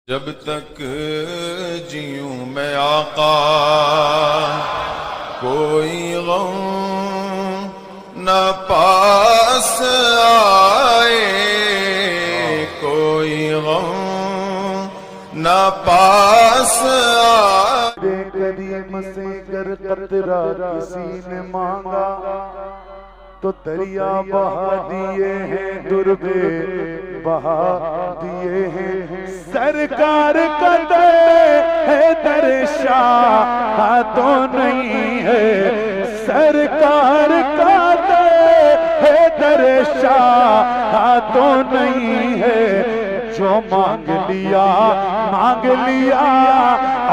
जब तक जीऊं मैं आका कोई गम न पास आए, कोई गम न पास आए। करीम से गर कतरा किसी ने मांगा तो दरिया बहा दिए हैं, दुर्बे बहा दिए हैं। सरकार का है दरशा तो नहीं है, सरकार का है दरशा तो नहीं है। जो मांग लिया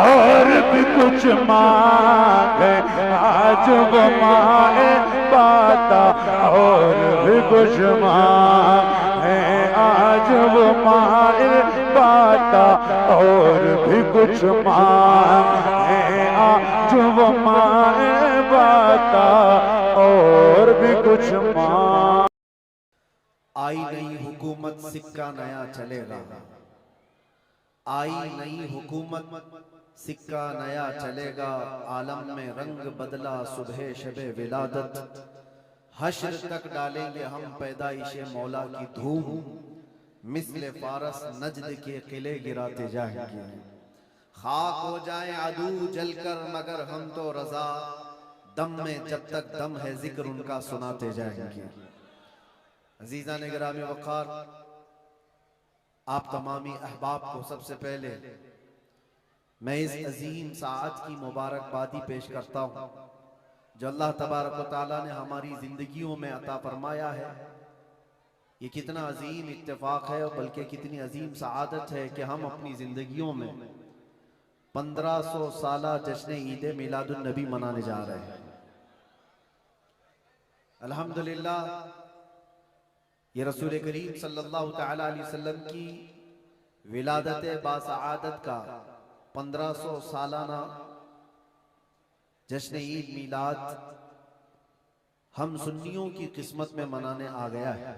और भी कुछ मांगे, आज वो माए बाता और भी कुछ मांगे, आज वो माए बाता और भी कुछ मांगे, आज वो माए बाता और भी कुछ मांगे। आई नई हुकूमत सिक्का नया चलेगा, आई नई हुकूमत सिक्का नया चलेगा। आलम में रंग बदला सुबह शबे विलादत, हश्र तक डालेंगे हम पैदाइशे मौला की धूम। मिस्ले फारस नजद के किले गिराते जाएंगे, खाक हो जाए अदू जलकर मगर हम तो रजा। दम में जब तक दम है जिक्र उनका सुनाते जाएंगे। अजीजा ने गिरामी वक़ार, आप तमामी अहबाब को सबसे पहले मैं इस अजीम साअत की मुबारकबादी पेश करता हूँ जो अल्लाह तबारक व तआला ने हमारी जिंदगियों में अता फरमाया है। ये कितना अजीम इत्तेफाक है और बल्कि कितनी अजीम सआदत है कि हम अपनी जिंदगियों में 1500 साला जश्न ईद मिलादुन नबी मनाने जा रहे हैं। अल्हम्दुलिल्लाह, ये रसूल करीम सल्लल्लाहु तआला अलैहि वसल्लम की विलादत बासआदत का 1500 सालाना जश्न ईद मिलाद हम सुन्नियों की किस्मत में मनाने आ गया है।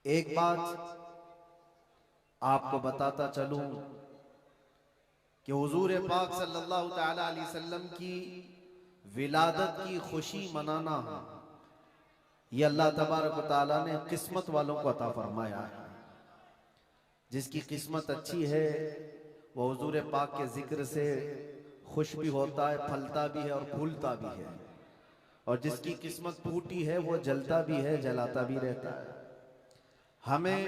एक बात आपको बताता चलूं कि हुजूर पाक सल्लल्लाहु तआला अलैहि वसल्लम की विलादत की खुशी मनाना ये अल्लाह तबारक व तआला ने किस्मत वालों को अता फरमाया है। जिसकी किस्मत अच्छी है वो हुजूर पाक के जिक्र से खुश भी होता है, फलता भी है और फूलता भी है। और जिसकी किस्मत फूटी है वो जलता भी है, जलाता भी रहता है। हमें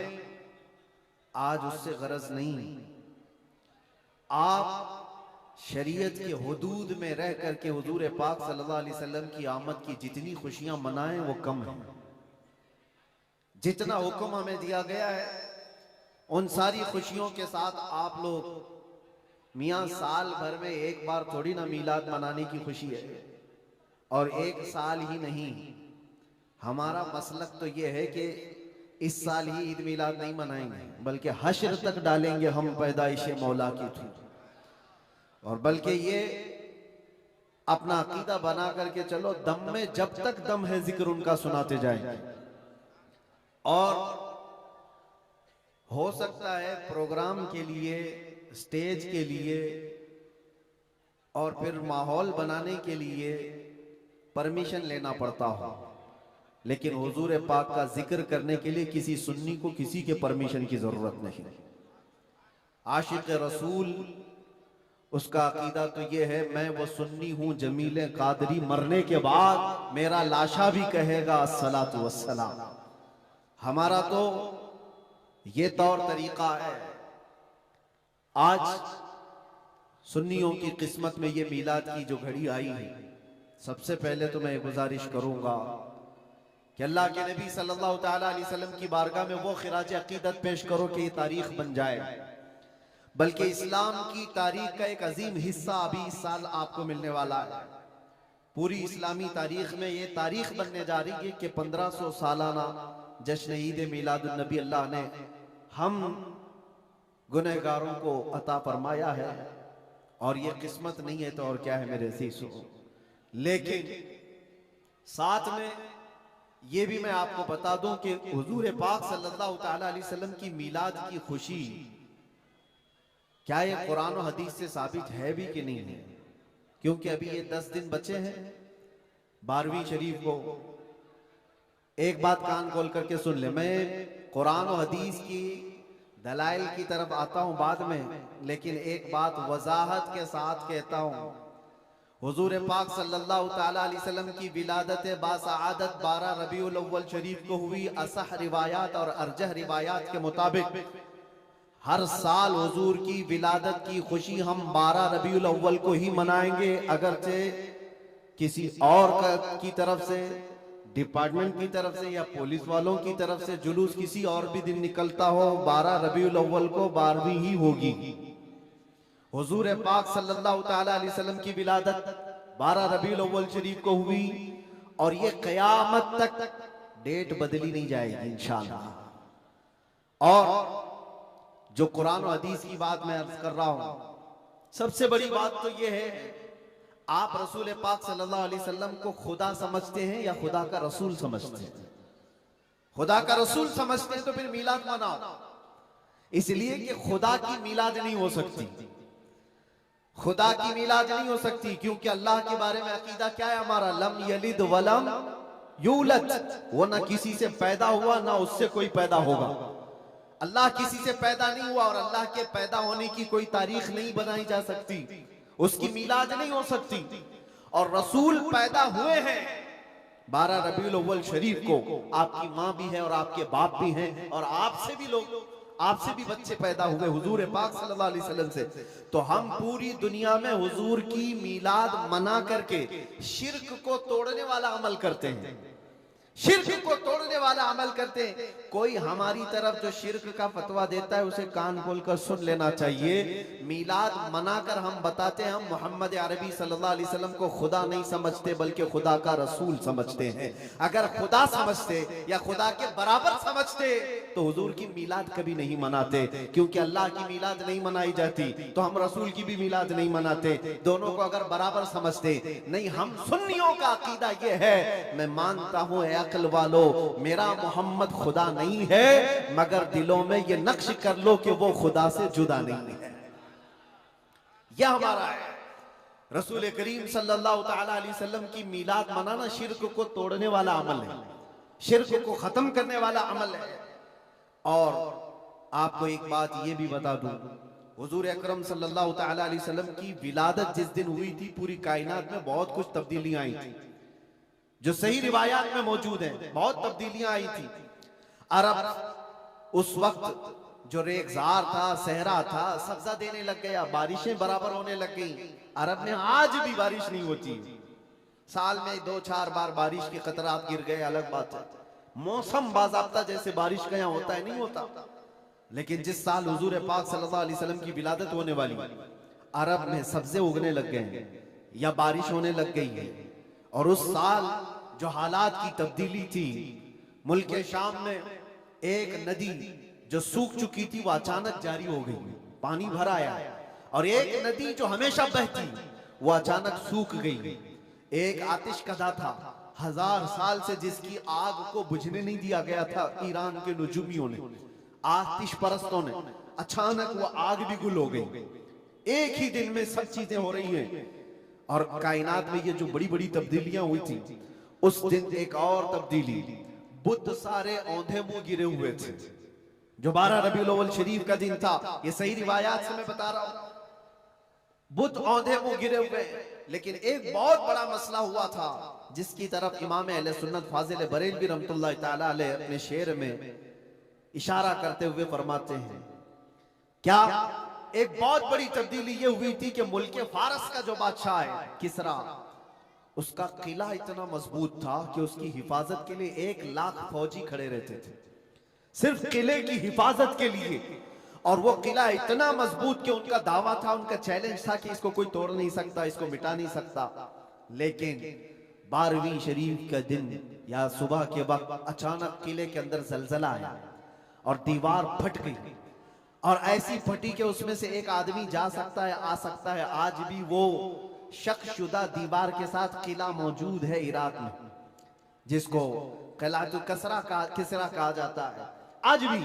आज उससे गरज नहीं। आप शरीयत के हुदूद में रह करके हुजूर पाक सल्लल्लाहु अलैहि वसल्लम की आमद की जितनी खुशियां मनाएं वो कम है। जितना हुक्म हमें दिया गया है उन सारी खुशियों के साथ आप लोग मियां साल भर में एक बार थोड़ी ना मीलाद मनाने की खुशी है, और एक साल ही नहीं। हमारा मसलक तो ये है कि इस साल ही ईद मिलाद नहीं मनाएंगे, बल्कि हश्र तक डालेंगे हम पैदाइश मौला की थी। और बल्कि ये अपना अकीदा बना करके चलो, दम में जब तक दम है जिक्र उनका सुनाते जाएंगे। और हो सकता है प्रोग्राम के लिए, स्टेज के लिए और फिर माहौल बनाने के लिए परमिशन लेना पड़ता हो, लेकिन हुजूर पाक का जिक्र करने के लिए किसी सुन्नी को किसी के परमिशन की जरूरत नहीं। आशिक रसूल, उसका अकीदा तो ये है, मैं वो सुन्नी हूं जमील कादरी, मरने के बाद मेरा लाशा भी कहेगा अस्सलातु वस्सलाम। हमारा तो ये तौर तरीका है। आज सुन्नियों की किस्मत में ये मीलाद की जो घड़ी आई है, सबसे पहले तो मैं गुजारिश करूंगा कि अल्लाह के नबी सल्लल्लाहु तआला अलैहि वसल्लम की बारगाह में वो खिराज अकीदत पेश करो कि ये तारीख बन जाए। बल्कि इस्लाम की तारीख का एक अजीम हिस्सा अभी इस साल आपको मिलने वाला है। पूरी इस्लामी तारीख में ये तारीख बनने जा रही है कि 1500 सालाना जश्न ईद मिलादुन नबी अल्लाह ने हम गुनहगारों को अता फरमाया है। और ये किस्मत नहीं है तो और क्या है मेरे अजीजों। लेकिन साथ में ये भी मैं आपको बता दूं कि हुजूर पाक सल्लल्लाहु ताला अलैहि वसल्लम की मीलाद की खुशी क्या ये कुरान और हदीस से साबित है भी कि नहीं है? क्योंकि अभी ये 10 दिन बचे हैं 12वीं शरीफ को। एक बात कान खोल करके सुन ले, मैं कुरान और हदीस की दलाइल की तरफ आता हूं बाद में, लेकिन एक बात वजाहत के साथ कहता हूं। हुजूर पाक सल्लल्लाहु ताला अलैहि वसल्लम की विलादत बासआदत 12 रबीउल अव्वल शरीफ को हुई। असह रिवायात और अरजह रिवायात के मुताबिक हर साल हुजूर की विलादत की खुशी हम 12 रबीउल अव्वल को ही मनाएंगे, अगरचे किसी और की तरफ से, डिपार्टमेंट की तरफ से या पुलिस वालों की तरफ से जुलूस किसी और भी दिन निकलता हो, 12 रबीउल अव्वल को 12वीं ही होगी। हुजूर पाक सल्लल्लाहु ताला अलैहि वसल्लम की विलादत 12 रबीउल अव्वल शरीफ को हुई और ये कयामत तक डेट बदली नहीं जाएगी इंशाअल्लाह। और जो कुरान और हदीस की बात मैं अर्ज कर रहा हूं, सबसे बड़ी बात तो ये है, आप रसूल पाक सल्लल्लाहु अलैहि वसल्लम को खुदा समझते हैं या खुदा का रसूल समझते हैं? खुदा का रसूल समझते हैं तो फिर मीलाद मनाओ, इसलिए कि खुदा की मीलाद नहीं हो सकती। खुदा की मीलाद नहीं हो सकती क्योंकि अल्लाह के बारे में अकीदा क्या है हमारा? लम यलिद वलम यूलद, वो ना किसी से पैदा हुआ ना उससे कोई पैदा होगा। अल्लाह किसी से पैदा नहीं हुआ और अल्लाह के पैदा होने की कोई तारीख नहीं बनाई जा सकती, उसकी मीलाद नहीं हो सकती। और रसूल पैदा हुए हैं 12 रबीउल अव्वल शरीफ को। आपकी माँ भी है और आपके बाप भी हैं और आपसे भी लोग, आपसे भी बच्चे पैदा हुए हुजूर पाक सल्लल्लाहु अलैहि वसल्लम से। तो हम पूरी दुनिया में हुजूर की मीलाद मना करके शिर्क को तोड़ने वाला अमल करते हैं, शिर्क को तोड़ने वाला अमल करते हैं। कोई हमारी तरफ जो शिर्क का फतवा देता है उसे कान खोलकर सुन लेना चाहिए। मीलाद मनाकर हम बताते हैं हम मोहम्मद अरबी सल्लल्लाहु अलैहि वसल्लम को खुदा नहीं समझते बल्कि खुदा का रसूल समझते हैं। अगर खुदा समझते या खुदा के बराबर समझते तो हुजूर की मीलाद कभी नहीं मनाते, क्योंकि अल्लाह की मीलाद नहीं मनाई जाती तो हम रसूल की भी मीलाद नहीं मनाते। दोनों को अगर बराबर समझते नहीं, हम सुन्नियों का अकीदा यह है, मैं मानता हूं अक्ल वालो मेरा मोहम्मद खुदा नहीं है, मगर दिलों में ये नक्श कर लो कि वो खुदा से जुदा नहीं है। यह हमारा है। रसूल करीम सल्लल्लाहु ताला अलैहि वसल्लम की मीलाद मनाना शिर्क को तोड़ने वाला अमल है, शिर्क को खत्म करने वाला अमल है। और आपको एक बात ये भी बता दूं, हुजूर अकरम सल्लल्लाहु ताला अलैहि वसल्लम की विलादत जिस दिन हुई थी पूरी कायनात में बहुत कुछ तब्दीलियां आई थी, जो सही रिवायात में मौजूद है। बहुत तब्दीलियां आई थी। अरब उस वक्त जो रेगजार था, सहरा था, सब्जा देने लग गया, बारिशें बराबर होने लग गई। अरब में आज भी बारिश नहीं होती, साल में 2-4 बार बारिश के कतरात गिर गए, अलग बात है। मौसम बाज़ाब्ता जैसे बारिश का यहाँ होता है नहीं होता। लेकिन जिस साल हुजूर पाक सल्लल्लाहु अलैहि वसल्लम की विलादत होने वाली, अरब में सब्जे उगने लग गए या बारिश होने लग गई है। और उस साल जो हालात की तब्दीली थी, मुल्क शाम में एक नदी जो सूख चुकी थी वो अचानक जारी हो गई, पानी भर आया। और एक नदी जो हमेशा बहती वो अचानक सूख गई। एक आतिश कदा था 1000 साल से जिसकी आग को बुझने नहीं दिया गया था ईरान के नुजूमियों ने, आतिश परस्तों ने, अचानक वो आग भी गुल हो गई। एक ही दिन में सब चीजें हो रही हैं। और कायनात में ये जो बड़ी बड़ी तब्दीलियां हुई थी, उस दिन एक और तब्दीली, बुद्ध सारे औंधे मुंह गिरे हुए थे। जो 12 रबीउल अव्वल शरीफ का दिन था, ये सही रिवायात से मैं बता रहा हूं, बुद्ध औंधे मुंह गिरे हुए। लेकिन एक बहुत बड़ा मसला हुआ था जिसकी तरफ इमाम अहले सुन्नत फाजिल बरेलवी रहमतुल्लाह ताला अलैह अपने शेर में इशारा करते हुए फरमाते हैं, क्या एक बहुत बड़ी तब्दीली ये हुई थी कि मुल्क फारस का जो बादशाह है किसरा, उसका किला इतना मजबूत था कि उसकी हिफाजत के लिए 1 लाख फौजी खड़े रहते थे, सिर्फ किले की हिफाजत के लिए। और वो किला इतना मजबूत कि उनका दावा था, उनका चैलेंज था कि इसको कोई तोड़ नहीं सकता, इसको मिटा नहीं सकता। लेकिन 12वीं शरीफ का दिन या सुबह के वक्त अचानक किले के अंदर जलजला आया और दीवार फट गई। और ऐसी फटी कि उसमें से एक आदमी जा सकता है, आ सकता है। आज भी वो शक शुदा दीवार के साथ किला मौजूद है इराक में, जिसको क़िलातुल किसरा कहा जाता है आज भी।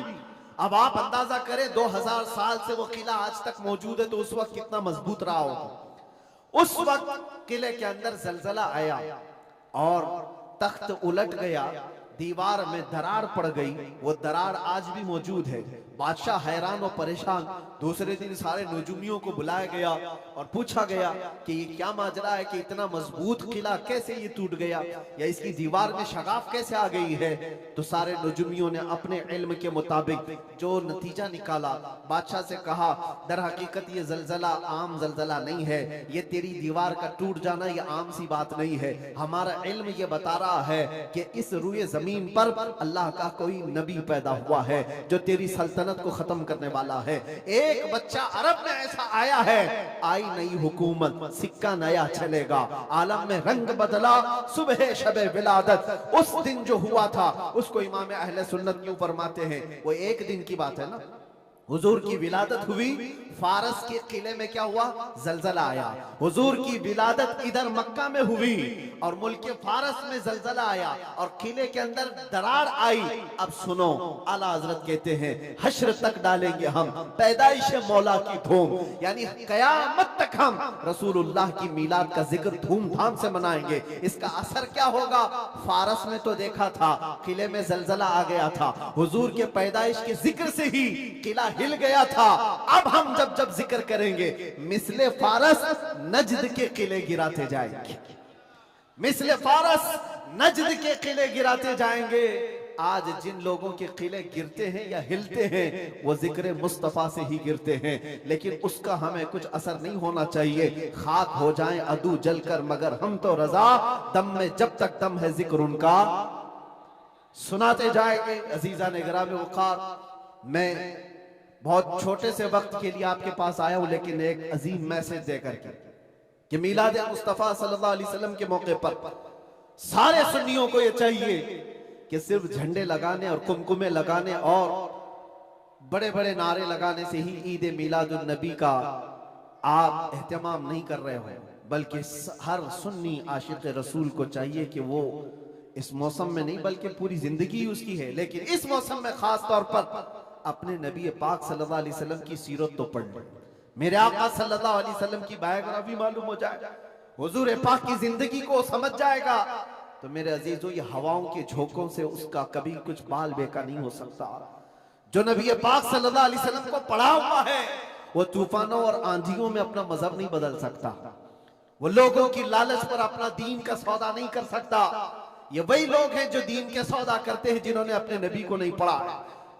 अब आप अंदाजा करें 2000 साल से वो किला आज तक मौजूद है, तो उस वक्त कितना मजबूत रहा होगा। उस वक्त किले के अंदर जलजला आया और तख्त उलट गया, दीवार में दरार पड़ गई, वो दरार आज भी मौजूद है। बादशाह हैरान और परेशान। दूसरे दिन सारे नजूमियों को बुलाया गया और पूछा गया कि ये क्या माजरा है कि इतना मजबूत किला कैसे ये टूट गया, या इसकी दीवार में शगाफ कैसे आ गई है। तो सारे नजूमियों ने अपने इल्म के मुताबिक जो नतीजा निकाला, बादशाह से कहा दर हकीकत ये जलजला आम जलजला नहीं है, ये तेरी दीवार का टूट जाना ये आम सी बात नहीं है। हमारा इल्म ये बता रहा है कि इस रुए जमीन पर अल्लाह का कोई नबी पैदा हुआ है जो तेरी सल्तनत को खत्म करने वाला है। एक बच्चा अरब में ऐसा आया है, आई नई हुकूमत, सिक्का नया चलेगा, आलम में रंग बदला, सुबह शबे विलादत। उस दिन जो हुआ था उसको इमाम अहले सुन्नत क्यों फरमाते हैं, वो एक दिन की बात है ना। हुजूर की विलादत हुई, फारस के किले में क्या हुआ, जलजला आया। हुजूर की विलादत इधर मक्का में हुई और मुल्क फारस में जलजला आया और किले के अंदर दरार आई। अब सुनो, आला हजरत कहते हैं हश्र तक डालेंगे हम पैदाइश मौला की धूम, यानी कयामत तक हम रसूलुल्लाह की मिलाद का जिक्र धूमधाम से मनाएंगे। इसका असर क्या होगा, फारस में तो देखा था किले में जलजला आ गया था, हुजूर के पैदाइश के जिक्र से ही किला हिल गया था। अब हम जब जब जिक्र करेंगे मिसले फारस नजद के किले गिराते जाएंगे, मिसले फारस नजद के किले गिराते जाएंगे। आज जिन लोगों के किले गिरते हैं या हिलते हैं वो जिक्र मुस्तफा से ही गिरते हैं, लेकिन उसका हमें कुछ असर नहीं होना चाहिए। खाक हो जाएं अदू जलकर मगर हम तो रजा, दम में जब तक दम है जिक्र उनका सुनाते जाएंगे। अजीजा ने गिरामे वक़ार, मैं बहुत छोटे से वक्त के लिए आपके पास आया हूं, लेकिन एक अजीम मैसेज देकर के कि मिलाद मुस्तफा सल्लल्लाहु अलैहि वसल्लम के मौके पर सारे सुन्नियों को यह चाहिए कि सिर्फ झंडे लगाने और कुमकुमे लगाने और बड़े बड़े नारे लगाने से ही ईद मिलादुन नबी का आप एहतमाम नहीं कर रहे हो, बल्कि हर सुन्नी आशिक रसूल को चाहिए कि वो इस मौसम में नहीं बल्कि पूरी जिंदगी उसकी है, लेकिन इस मौसम में खास तौर पर अपने नबी पाक सल्लल्लाहु अलैहि वसल्लम की सीरत तो पढ़ ले, मेरे आका सल्लल्लाहु अलैहि वसल्लम की बायोग्राफी मालूम हो जाएगा, हुजूर पाक की जिंदगी को समझ जाएगा। तो मेरे अजीजों, ये हवाओं के झोंकों से उसका कभी कुछ बाल बेका नहीं हो सकता। जो नबी पाक सल्लल्लाहु अलैहि वसल्लम को पढ़ा हुआ है वो तूफानों और आंधियों में अपना मजहब नहीं बदल सकता, वो लोगों की लालच पर अपना दीन का सौदा नहीं कर सकता। ये वही लोग हैं जो दीन के सौदा करते हैं जिन्होंने अपने नबी को नहीं पढ़ा।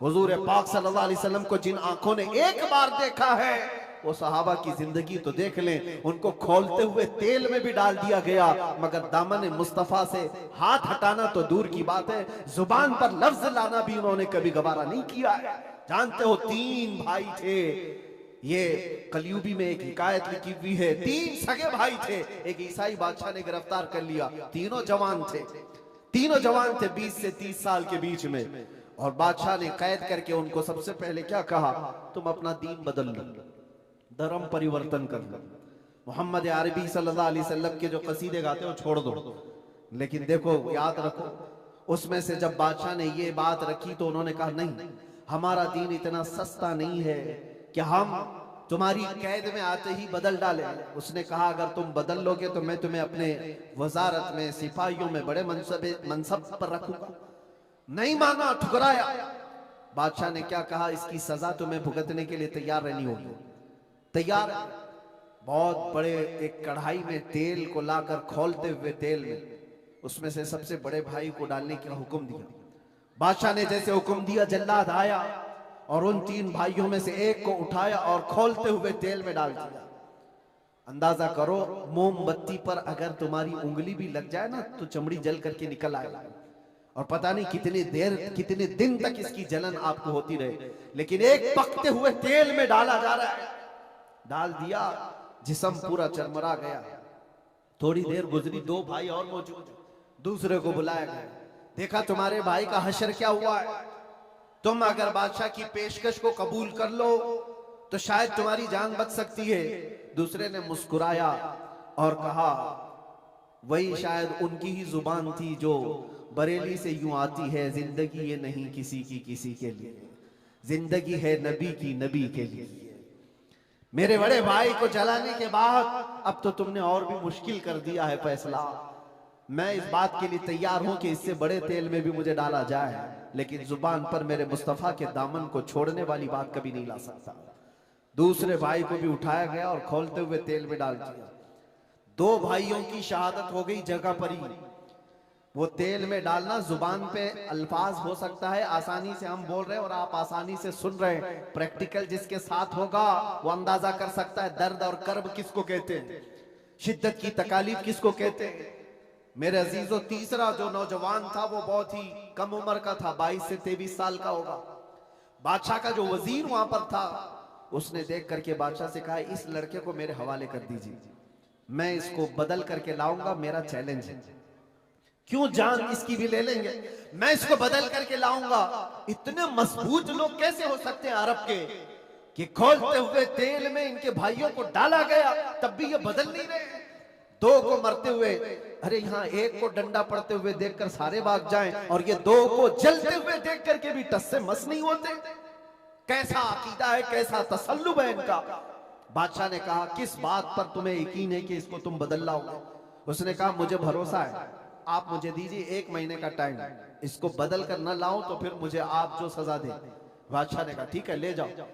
हुजूर पाक सल्लल्लाहु अलैहि वसल्लम को जिन आंखों ने एक बार देखा है वो सहाबा की जिंदगी तो देख लें, उनको खोलते हुए तेल में भी डाल दिया गया, मगर दामन मुस्तफा से हाथ हटाना तो दूर की बात है, जुबान पर लफ्ज लाना भी उन्होंने कभी गवारा नहीं किया है। जानते हो, 3 भाई थे, ये कलयुगी में एक हिकायत लिखी हुई है, 3 सगे भाई थे, एक ईसाई बादशाह ने गिरफ्तार कर लिया, तीनों जवान थे 20 से 30 साल के बीच में, और बादशाह ने कैद करके उनको सबसे पहले क्या कहा, तुम अपना दीन बदल लो, धर्म परिवर्तन कर लो, मोहम्मद अरबी सल्लल्लाहु अलैहि वसल्लम के जो कसीदे गाते हो छोड़ दो। लेकिन देखो, याद रखो, उसमें से जब बादशाह ने ये बात रखी तो उन्होंने कहा नहीं, हमारा दीन इतना सस्ता नहीं है कि हम तुम्हारी कैद में आते ही बदल डाले। उसने कहा अगर तुम बदल लोगे तो मैं तुम्हें अपने वजारत में, सिपाहियों में बड़े मनसब पर रखूंगा। नहीं माना, ठुकराया। बादशाह ने क्या कहा, इसकी सजा तुम्हें भुगतने के लिए तैयार रहनी होगी। तैयार। बहुत बड़े एक कढ़ाई में तेल को लाकर खोलते हुए तेल में उसमें से सबसे बड़े भाई को डालने का हुक्म दिया। बादशाह ने जैसे हुक्म दिया, जल्लाद आया और उन 3 भाइयों में से एक को उठाया और खोलते हुए तेल में डाल दिया। अंदाजा करो, मोमबत्ती पर अगर तुम्हारी उंगली भी लग जाए ना तो चमड़ी जल करके निकल आएगा, और पता नहीं कितने दिन तक इसकी जलन आपको होती रहे। लेकिन एक पकते हुए तेल में डाला जा रहा है, डाल दिया, जिस्म पूरा चरमरा गया। थोड़ी देर गुजरी, 2 भाई और मौजूद, दूसरे को बुलाया गया, देखा तुम्हारे भाई का हशर क्या हुआ है, तुम अगर बादशाह की पेशकश को कबूल कर लो तो शायद तुम्हारी जान बच सकती है। दूसरे ने मुस्कुराया और कहा वही शायद उनकी ही जुबान थी जो बरेली से यूं आती है जिंदगी, ये नहीं किसी की किसी के लिए, जिंदगी है नबी की नबी के लिए। मेरे बड़े भाई को जलाने के बाद अब तो तुमने और भी मुश्किल कर दिया है फैसला। मैं इस बात के लिए तैयार हूं कि इससे बड़े तेल में भी मुझे डाला जाए, लेकिन जुबान पर मेरे मुस्तफा के दामन को छोड़ने वाली बात कभी नहीं ला सकता। दूसरे भाई को भी उठाया गया और खोलते हुए तेल में डाल दिया। 2 भाइयों की शहादत हो गई जगह पर ही। वो तेल में डालना जुबान पे अल्फाज हो सकता है, आसानी से हम बोल रहे हैं और आप आसानी से सुन रहे हैं। प्रैक्टिकल जिसके साथ होगा वो अंदाजा कर सकता है दर्द और कर्ब किसको कहते हैं, शिद्दत की तकालीफ किसको कहते हैं। मेरे अजीजों, तीसरा जो नौजवान था वो बहुत ही कम उम्र का था, 22 से 23 साल का होगा। बादशाह का जो वजीर वहां पर था उसने देख करके बादशाह से कहा, इस लड़के को मेरे हवाले कर दीजिए, मैं इसको बदल करके लाऊंगा, मेरा चैलेंज है। क्यों जान इसकी भी ले लेंगे, मैं इसको बदल करके लाऊंगा। इतने मजबूत लोग कैसे हो सकते हैं अरब के कि खोलते हुए तेल में इनके भाइयों को डाला गया तब भी ये बदल नहीं रहे। 2 को मरते हुए, अरे यहाँ 1 को डंडा पड़ते हुए देखकर सारे भाग जाएं और ये 2 को जलते हुए देख करके भी टस से मस नहीं होते। कैसा अकीदा है, कैसा तसल्लुब है इनका। बादशाह ने कहा, किस बात पर तुम्हें यकीन है कि इसको तुम बदल लाओगे? उसने कहा, मुझे भरोसा है, आप मुझे दीजिए 1 महीने का टाइम, इसको बदल कर न लाऊं तो फिर मुझे आप जो सजा दे। बादशाह ने कहा, ठीक है ले जाओ।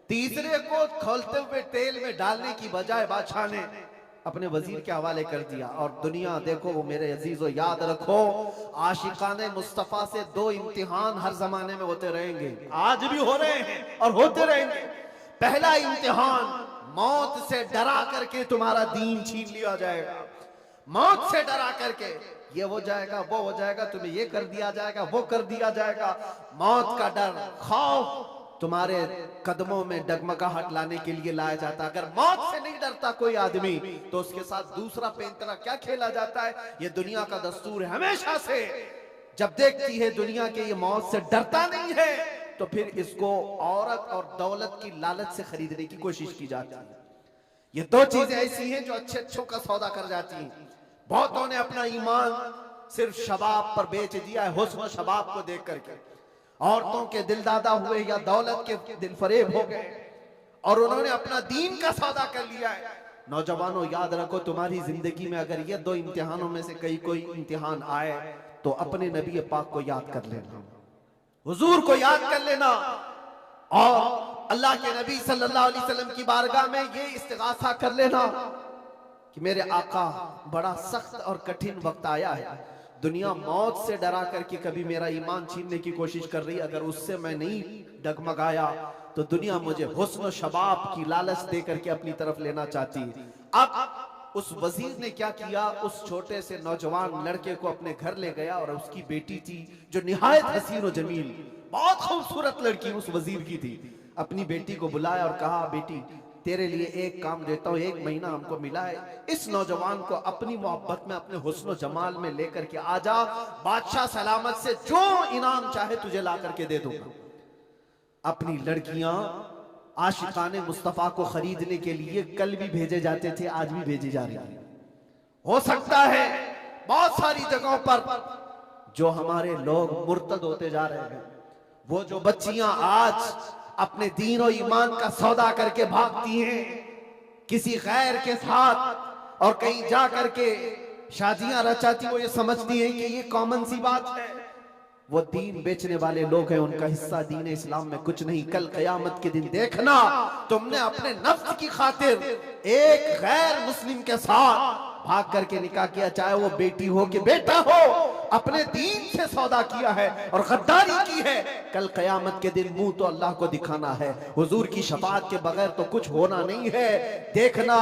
तीसरे को खोलते हुए तेल में डालने की बजाय बादशाह ने अपने वजीर के हवाले कर दिया। और दुनिया देखो मेरे अजीजों, याद रखो, आशिकाने मुस्तफा से 2 इम्तिहान हर जमाने में होते रहेंगे, आज भी हो रहे हैं और होते रहेंगे। पहला इम्तिहान, मौत से डरा करके तुम्हारा दीन छीन लिया जाएगा। मौत से डरा करके ये हो जाएगा, वो हो जाएगा, तुम्हें ये कर दिया जाएगा, वो कर दिया जाएगा। मौत का डर, खौफ तुम्हारे कदमों में डगमगाहट लाने के लिए लाया जाता। अगर मौत से नहीं डरता कोई आदमी तो उसके साथ दूसरा पैंतरा क्या खेला जाता है। ये दुनिया का दस्तूर है, हमेशा से जब देखती है दुनिया के ये मौत से डरता नहीं है तो फिर इसको औरत और दौलत की लालच से खरीदने की कोशिश की जाती है। ये 2 चीजें ऐसी हैं जो अच्छों का सौदा कर जाती हैं। बहुतों ने अपना ईमान सिर्फ शबाब पर बेच दिया है, हुस्न शबाब को देख करके। औरतों के दिल दादा हुए या दौलत के दिल फरेब हो गए और उन्होंने अपना दीन का सौदा कर लिया है। नौजवानों, याद रखो, तुम्हारी जिंदगी में अगर ये 2 इम्तिहानों में से कोई इम्तिहान आए तो अपने नबी पाक को याद कर लेना, हुजूर को याद कर लेना और अल्लाह के नबी सल्लल्लाहु अलैहि वसल्लम की बारगाह में ये इस्तिगासा कर लेना कि मेरे आका, बड़ा सख्त और कठिन वक्त आया है। दुनिया मौत से डरा करके कभी मेरा ईमान छीनने की कोशिश कर रही, अगर उससे मैं नहीं डगमगाया तो दुनिया मुझे हुस्न शबाब की लालच दे करके अपनी तरफ लेना चाहती है। अब उस वजीर ने क्या किया, उस छोटे से नौजवान लड़के को अपने घर ले गया और उसकी बेटी थी जो निहायत हसीन और जमील, बहुत खूबसूरत लड़की उस वजीर की थी। अपनी बेटी को बुलाया और कहा, बेटी तेरे लिए एक काम देता हूं, 1 महीना हमको मिला है, इस नौजवान को अपनी मोहब्बत में, अपने हुस्न जमाल में लेकर के आ जा, बादशाह सलामत से जो इनाम चाहे तुझे ला करके दे दूंगा। अपनी लड़कियां आशिकाने मुस्तफा को खरीदने के लिए कल भी भेजे जाते थे, आज भी भेजी जा रही है। हो सकता है बहुत सारी जगहों पर जो हमारे लोग मुर्तद होते जा रहे हैं, वो जो बच्चियां आज अपने दीन और ईमान का सौदा करके भागती हैं किसी गैर के साथ और कहीं जा करके शादियां रचाती, वो ये समझती हैं कि ये कॉमन सी बात है। वो दीन बेचने वाले लोग हैं, उनका हिस्सा दीन इस्लाम में कुछ नहीं। कल कयामत के दिन देखना, तुमने अपने नफ्स की खातिर एक गैर मुस्लिम के साथ भाग करके निकाह किया, चाहे वो बेटी हो कि बेटा हो, अपने दीन से सौदा किया है और गद्दारी की है। कल कयामत के दिन मुंह तो अल्लाह को दिखाना है, हुजूर की शफाअत के बगैर तो कुछ होना नहीं है। देखना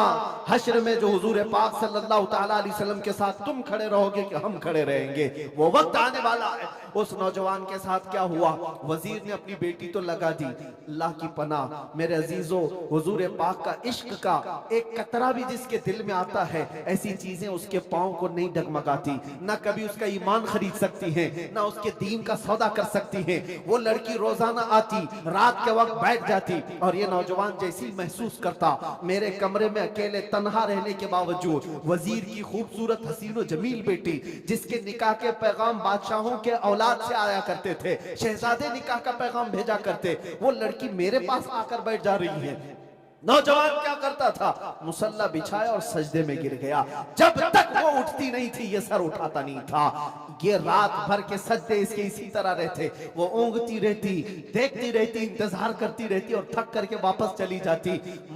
हश्र में जो हुजूर पाक सल्लल्लाहु तआला अलैहि वसल्लम के साथ तुम खड़े रहोगे कि हम खड़े रहेंगे, वो वक्त आने वाला है। उस नौजवान के साथ क्या हुआ, वजीर ने अपनी बेटी तो लगा दी। अल्लाह की पनाह मेरे अजीजों, हुजूर पाक का इश्क का एक कतरा भी जिसके दिल में आता है, ऐसी चीजें उसके पांव को नहीं डगमगाती, ना कभी उसका ईमान खरीद सकती हैं, ना उसके दीन का सौदा कर सकती हैं। वो लड़की रोजाना आती, रात के वक्त बैठ जाती, और ये नौजवान जैसी महसूस करता मेरे कमरे में अकेले तन्हा रहने के बावजूद वजीर की खूबसूरत हसीनो जमील बेटी, जिसके निकाह के पैगाम बादशाहों के औलाद से आया करते थे, शहजादे निकाह का पैगाम भेजा करते, वो लड़की मेरे पास आकर बैठ जा रही है। नौजवान क्या करता था, मुसल्ला बिछाया और सजदे में गिर गया। जब तक वो उठती नहीं थी ये सर उठाता नहीं था। ये रात भर के सजदे इसके इसी तरह रहते, वो ऊँगती रहती, देखती रहती, इंतजार करती रहती और थक करके वापस चली जाती।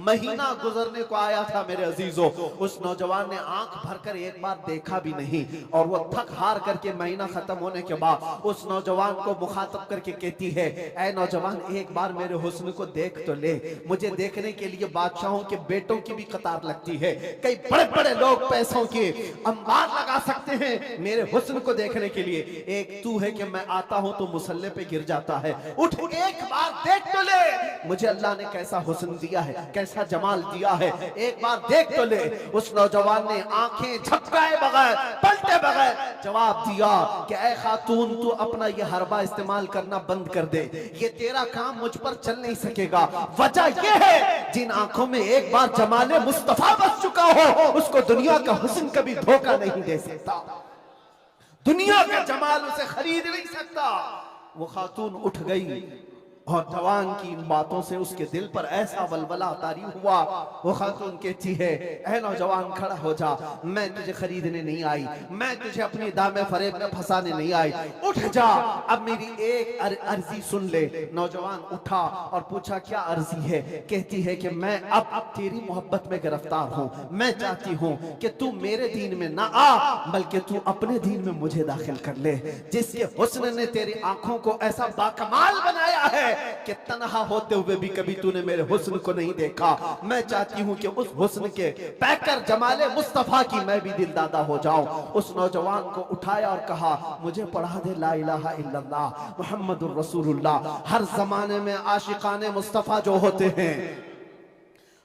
महीना गुजरने को आया था मेरे अजीजों, उस नौजवान ने आंख भरकर एक बार देखा भी नहीं, और वो थक हार करके महीना खत्म होने के बाद उस नौजवान को मुखातब करके कहती है, ऐ नौजवान एक बार मेरे हुस्न को देख तो ले। मुझे देखने के लिए बादशाहों के बेटों की भी कतार लगती है, कई बड़े बड़े लोग पैसों के अंबार लगा सकते हैं मेरे हुस्न को देखने के लिए, एक तू है कि मैं आता हूं तो मुसल्ले पे गिर जाता है। उठ एक बार देख तो ले, मुझे अल्लाह ने कैसा हुस्न दिया है, कैसा जमाल दिया है, एक बार देख तो ले। उस नौजवान ने आंखें झपकाए बगैर, पलटे बगैर जवाब दिया कि ऐ खातून तू अपना ये हरबा इस्तेमाल करना बंद कर दे, ये तेरा काम मुझ पर चल नहीं सकेगा। वजह यह है जिन आंखों में एक बार जमाले मुस्तफा बस चुका हो, उसको दुनिया का हुस्न कभी धोखा नहीं दे सकता, दुनिया का जमाल उसे खरीद नहीं सकता। वो खातून उठ गई और जवान की इन बातों से उसके दिल पर ऐसा वलवला तारी हुआ। वो खातून कहती है, ऐ नौजवान खड़ा हो जा, मैं तुझे खरीदने नहीं आई, मैं तुझे अपनी दामे फरेब में फंसाने नहीं आई, उठ जा, अब मेरी एक अर्जी सुन ले। नौजवान उठा और पूछा क्या अर्जी है। कहती है कि मैं अब तेरी मोहब्बत में गिरफ्तार हूँ, मैं चाहती हूँ कि तू मेरे दीन में ना आ, बल्कि तू अपने दीन में मुझे दाखिल कर ले। जिसके हुस्न ने तेरी आंखों को ऐसा बाकमाल बनाया है कि तन्हा होते हुए भी कभी तूने मेरे हुस्न को नहीं देखा, मैं चाहती हूं कि उस हुस्न के पैकर जमाले मुस्तफा की मैं भी दिलदादा हो जाऊं। उस नौजवान को उठाया और कहा, मुझे पढ़ा दे ला इलाहा इल्लल्लाह मुहम्मदुर रसूलुल्लाह। हर जमाने में आशिकाने मुस्तफा जो होते हैं,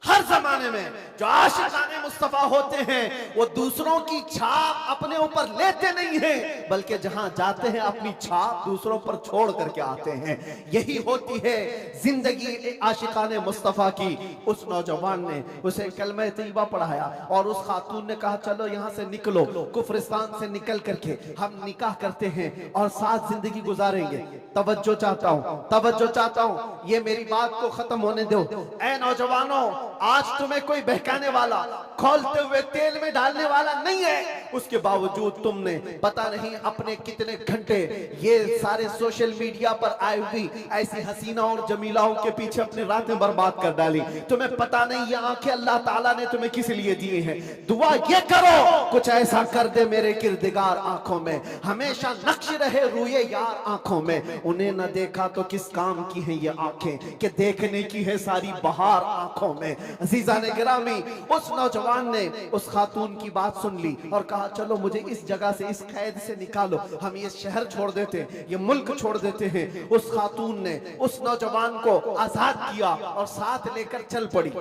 हर जमाने में जो आशिकाने मुस्तफा होते हैं, वो दूसरों की छाप अपने ऊपर लेते नहीं हैं, बल्कि जहां जाते हैं अपनी छाप दूसरों पर छोड़ करके आते हैं। यही होती है जिंदगी आशिकाने मुस्तफा की। उस नौजवान ने उसे कलमा तैयबा पढ़ाया और उस खातून ने कहा, चलो यहां से निकलो, कुफरिस्तान से निकल करके हम निकाह करते हैं और साथ जिंदगी गुजारेंगे। तवज्जो चाहता हूं, तवज्जो चाहता हूं, ये मेरी बात को खत्म होने दो। ऐ नौजवानों, आज तुम्हें कोई बहकाने वाला, खोलते हुए तेल में डालने वाला नहीं है, उसके बावजूद तुमने पता नहीं अपने कितने घंटे ये सारे सोशल मीडिया पर आई हुई ऐसी हसीना और जमीलाओं के पीछे अपनी रातें बर्बाद कर डाली। तुम्हें पता नहीं ये आंखें अल्लाह ताला ने तुम्हें किस लिए दिए हैं। दुआ ये करो कुछ ऐसा कर दे मेरे किरदिगार आंखों में, हमेशा नक्श रहे रूए यार आंखों में। उन्हें न देखा तो किस काम की है ये आंखें कि देखने की है सारी बहार आंखों में। अजीजा ने गिरामी, उस नौजवान ने उस खातून की बात सुन ली और कहा, चलो मुझे इस जगह से, इस कैद से निकालो, हम ये शहर छोड़ देते, ये मुल्क छोड़ देते हैं। उस खातून ने उस नौजवान को आजाद किया और साथ लेकर चल पड़ी,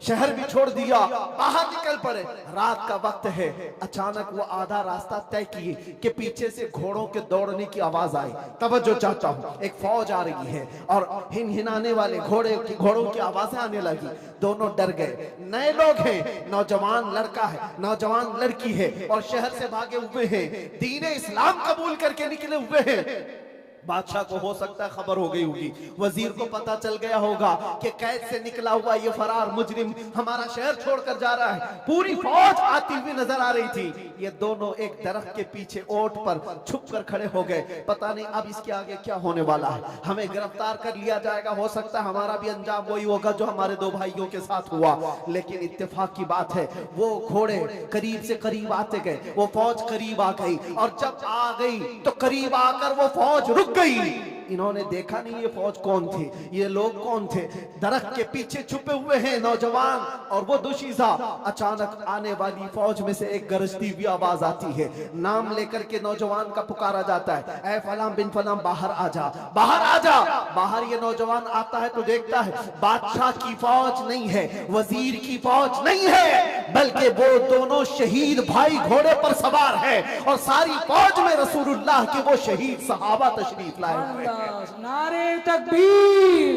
शहर भी छोड़ दिया, बाहर निकल पड़े। रात का वक्त है, अचानक वो आधा रास्ता तय किए कि पीछे से घोड़ों के दौड़ने की आवाज आई। तवज्जो चाहता हूँ, एक फौज आ रही है और हिनहिनाने वाले घोड़ों की आवाजें आने लगी। दोनों डर गए, नए लोग हैं, नौजवान लड़का है, नौजवान लड़की है और शहर से भागे हुए हैं, दीन इस्लाम कबूल करके निकले हुए हैं। बादशाह को हो सकता है खबर हो गई होगी, वजीर को पता चल गया होगा कि कैद से निकला हुआ ये फरार मुजरिम हमारा शहर छोड़कर जा रहा है। पूरी फौज आती हुई नजर आ रही थी। ये दोनों एक दरख्त के पीछे ओट पर छुप कर खड़े हो गए। पता नहीं अब इसके आगे क्या होने वाला है, हमें गिरफ्तार कर लिया जाएगा, हो सकता है हमारा भी अंजाम वही होगा जो हमारे दो भाइयों के साथ हुआ। लेकिन इत्तेफाक की बात है, वो घोड़े करीब से करीब आते गए, वो फौज करीब आ गई और जब आ गई तो करीब आकर वो फौज रुक गई। इन्होंने देखा नहीं ये फौज कौन थी, ये लोग कौन थे। दरख्त के पीछे छुपे हुए हैं नौजवान और वो दुशीजा। अचानक आने वाली फौज में से एक गरजती हुई आवाज आती है, नाम लेकर के नौजवान का पुकारा जाता है, ऐ फलां बिन फलां बाहर आ जा, बाहर आ जा। बाहर ये नौजवान आता है तो देखता है बादशाह की फौज नहीं है, वजीर की फौज नहीं है, बल्कि वो दोनों शहीद भाई घोड़े पर सवार है और सारी फौज में रसूलुल्लाह के वो शहीद सहाबा तशरीफ लाए हुए हैं। नारे तकबीर,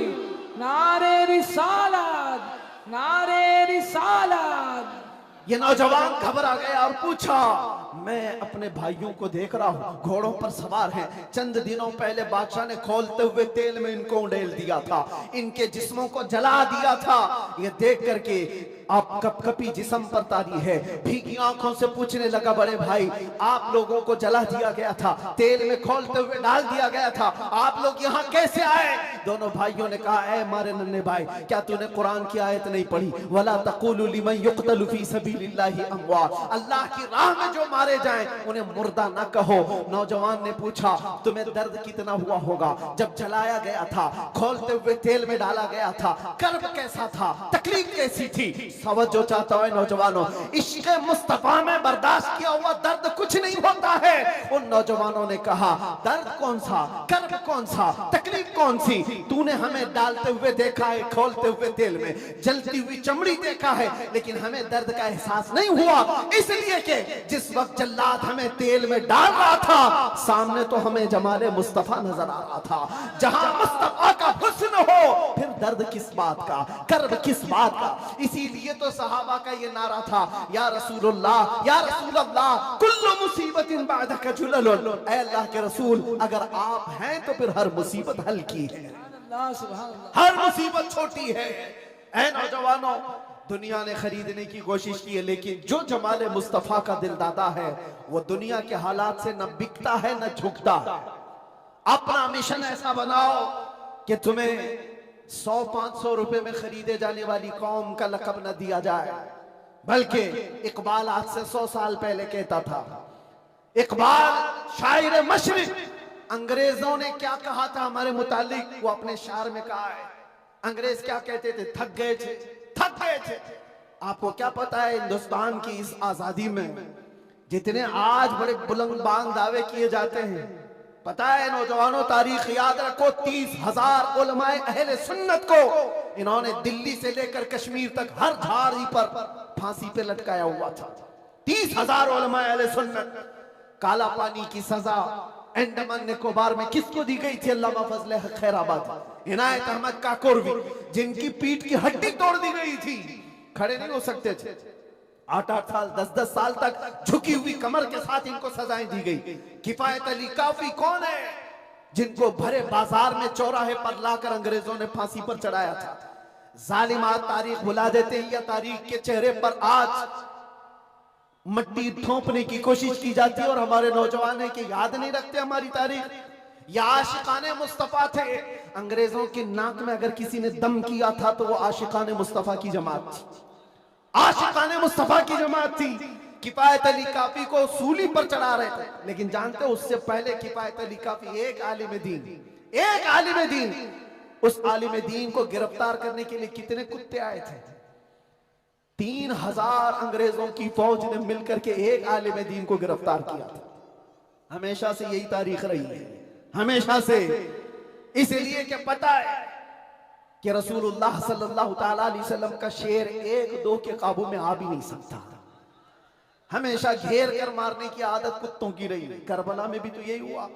नारे रिसालत, नारे रिसालत। ये नौजवान घबरा गया और पूछा, मैं अपने भाइयों को देख रहा हूँ घोड़ों पर सवार हैं, चंद दिनों पहले बादशाह ने खोलते हुए तेल में इनको उंडेल दिया था, इनके जिस्मों को जला दिया था। ये देख करके आप कपकपी जिस्म पर तारी है, भीगी आंखों से पूछने लगा, बड़े भाई आप लोगों को जला दिया गया था, तेल में खोलते हुए डाल दिया गया था, आप लोग यहाँ कैसे आए? दोनों भाइयों ने कहा, ऐ मारे नन्हे भाई, क्या तूने कुरान की आयत नहीं पढ़ी, वला तक़ूलू लिमन युक़तलु फ़ी सबीलिल्लाहि अमवात, अल्लाह की राह में जो मारे जाएं उन्हें मुर्दा न कहो। नौजवान ने पूछा, तुम्हें दर्द कितना हुआ होगा जब जलाया गया था, खोलते हुए तेल में डाला गया था, कर्ब कैसा था, तकलीफ कैसी थी? समझो चाहता है नौजवानों, इश्क़ मुस्तफा में बर्दाश्त किया हुआ दर्द कुछ नहीं होता है। उन नौजवानों ने कहा, दर्द कौन सा, कर्ब कौन सा, तकलीफ कौन सी? तूने हमें डालते हुए देखा है, खोलते हुए तेल में, जलती हुई चमड़ी देखा है, लेकिन हमें दर्द का एहसास नहीं हुआ, इसलिए कि जिस वक्त जल्लाद हमें तेल में डाल रहा था, सामने तो हमें जमाले मुस्तफा नजर आ रहा था। जहां मुस्तफा का हुस्न हो फिर दर्द किस बात का, कर्ब किस बात का? इसीलिए तो सहाबा का ये नारा था, या रसूलुल्लाह, या रसूलल्लाह, कुल्लु मुसीबतिन बादका जुललुन, ऐ अल्लाह के रसूल अगर आप हैं तो फिर हर मुसीबत हल्की है, हर मुसीबत छोटी है। ऐ नौजवानों, दुनिया ने खरीदने की कोशिश की है, लेकिन जो जमाले मुस्तफा का दिलदादा है वो दुनिया के हालात से न बिकता है न झुकता है। अपना मिशन ऐसा बनाओ कि तुम्हें 100-500 रुपए में खरीदे जाने वाली कौम का लक़ब न दिया जाए, बल्कि इकबाल आज से 100 साल पहले कहता था, इकबाल शायर मशरिक, अंग्रेजों ने क्या कहा था हमारे मुतालिक, वो अपने शार में कहा है। अंग्रेज क्या कहते थे? थक गए थे, थक गए थे। आपको क्या पता है हिंदुस्तान की इस आजादी में जितने आज बड़े बुलंद बांग दावे किए जाते हैं, पता है नौजवानों, तारीख याद रखो, 30,000 उलमाए अहले सुन्नत को इन्होंने दिल्ली से लेकर कश्मीर तक हर झाड़ी पर फांसी पे लटकाया हुआ था। 30,000 उलमाए अहले सुन्नत। काला पानी की सजा अंडमान निकोबार में किसको दी गई थी? अल्लामा फजले हक खैराबाद, इनायत अहमद काकोरवी, जिनकी पीठ की हड्डी तोड़ दी गई थी, खड़े नहीं हो सकते थे। 8-8 साल 10-10 साल तक झुकी हुई कमर के साथ इनको सजाएं दी गई। किफायत अली काफी कौन है जिनको भरे बाजार में चौराहे पर लाकर अंग्रेजों ने फांसी पर चढ़ाया था? जालिमात तारीख भुला देते हैं या तारीख के चेहरे पर आज मट्टी थोपने की कोशिश की जाती है और हमारे नौजवान है कि याद नहीं रखते हमारी तारीख। या आशिकाने मुस्तफा थे, अंग्रेजों के नाक में अगर किसी ने दम किया था तो वो आशिकाने मुस्तफा की जमात थी, आशिकाने मुस्तफा की जमात थी। किफायत अली काफी को सूली पर चढ़ा रहे थे, लेकिन जानते हो उससे पहले किफायत अली काफी एक आलिम दीन, उस आलिम दीन को गिरफ्तार करने के लिए कितने कुत्ते आए थे? 3,000 अंग्रेजों की फौज ने मिलकर के एक आलिम दीन को गिरफ्तार किया था। हमेशा से यही तारीख रही है, हमेशा से। इसलिए कि पता है कि रसूलुल्लाह सल्लल्लाहु ताला अलैहि वसल्लम का शेर 1-2 के काबू में आ भी नहीं सकता, हमेशा घेर कर मारने की आदत कुत्तों की रही है। करबला में भी तो यही हुआ,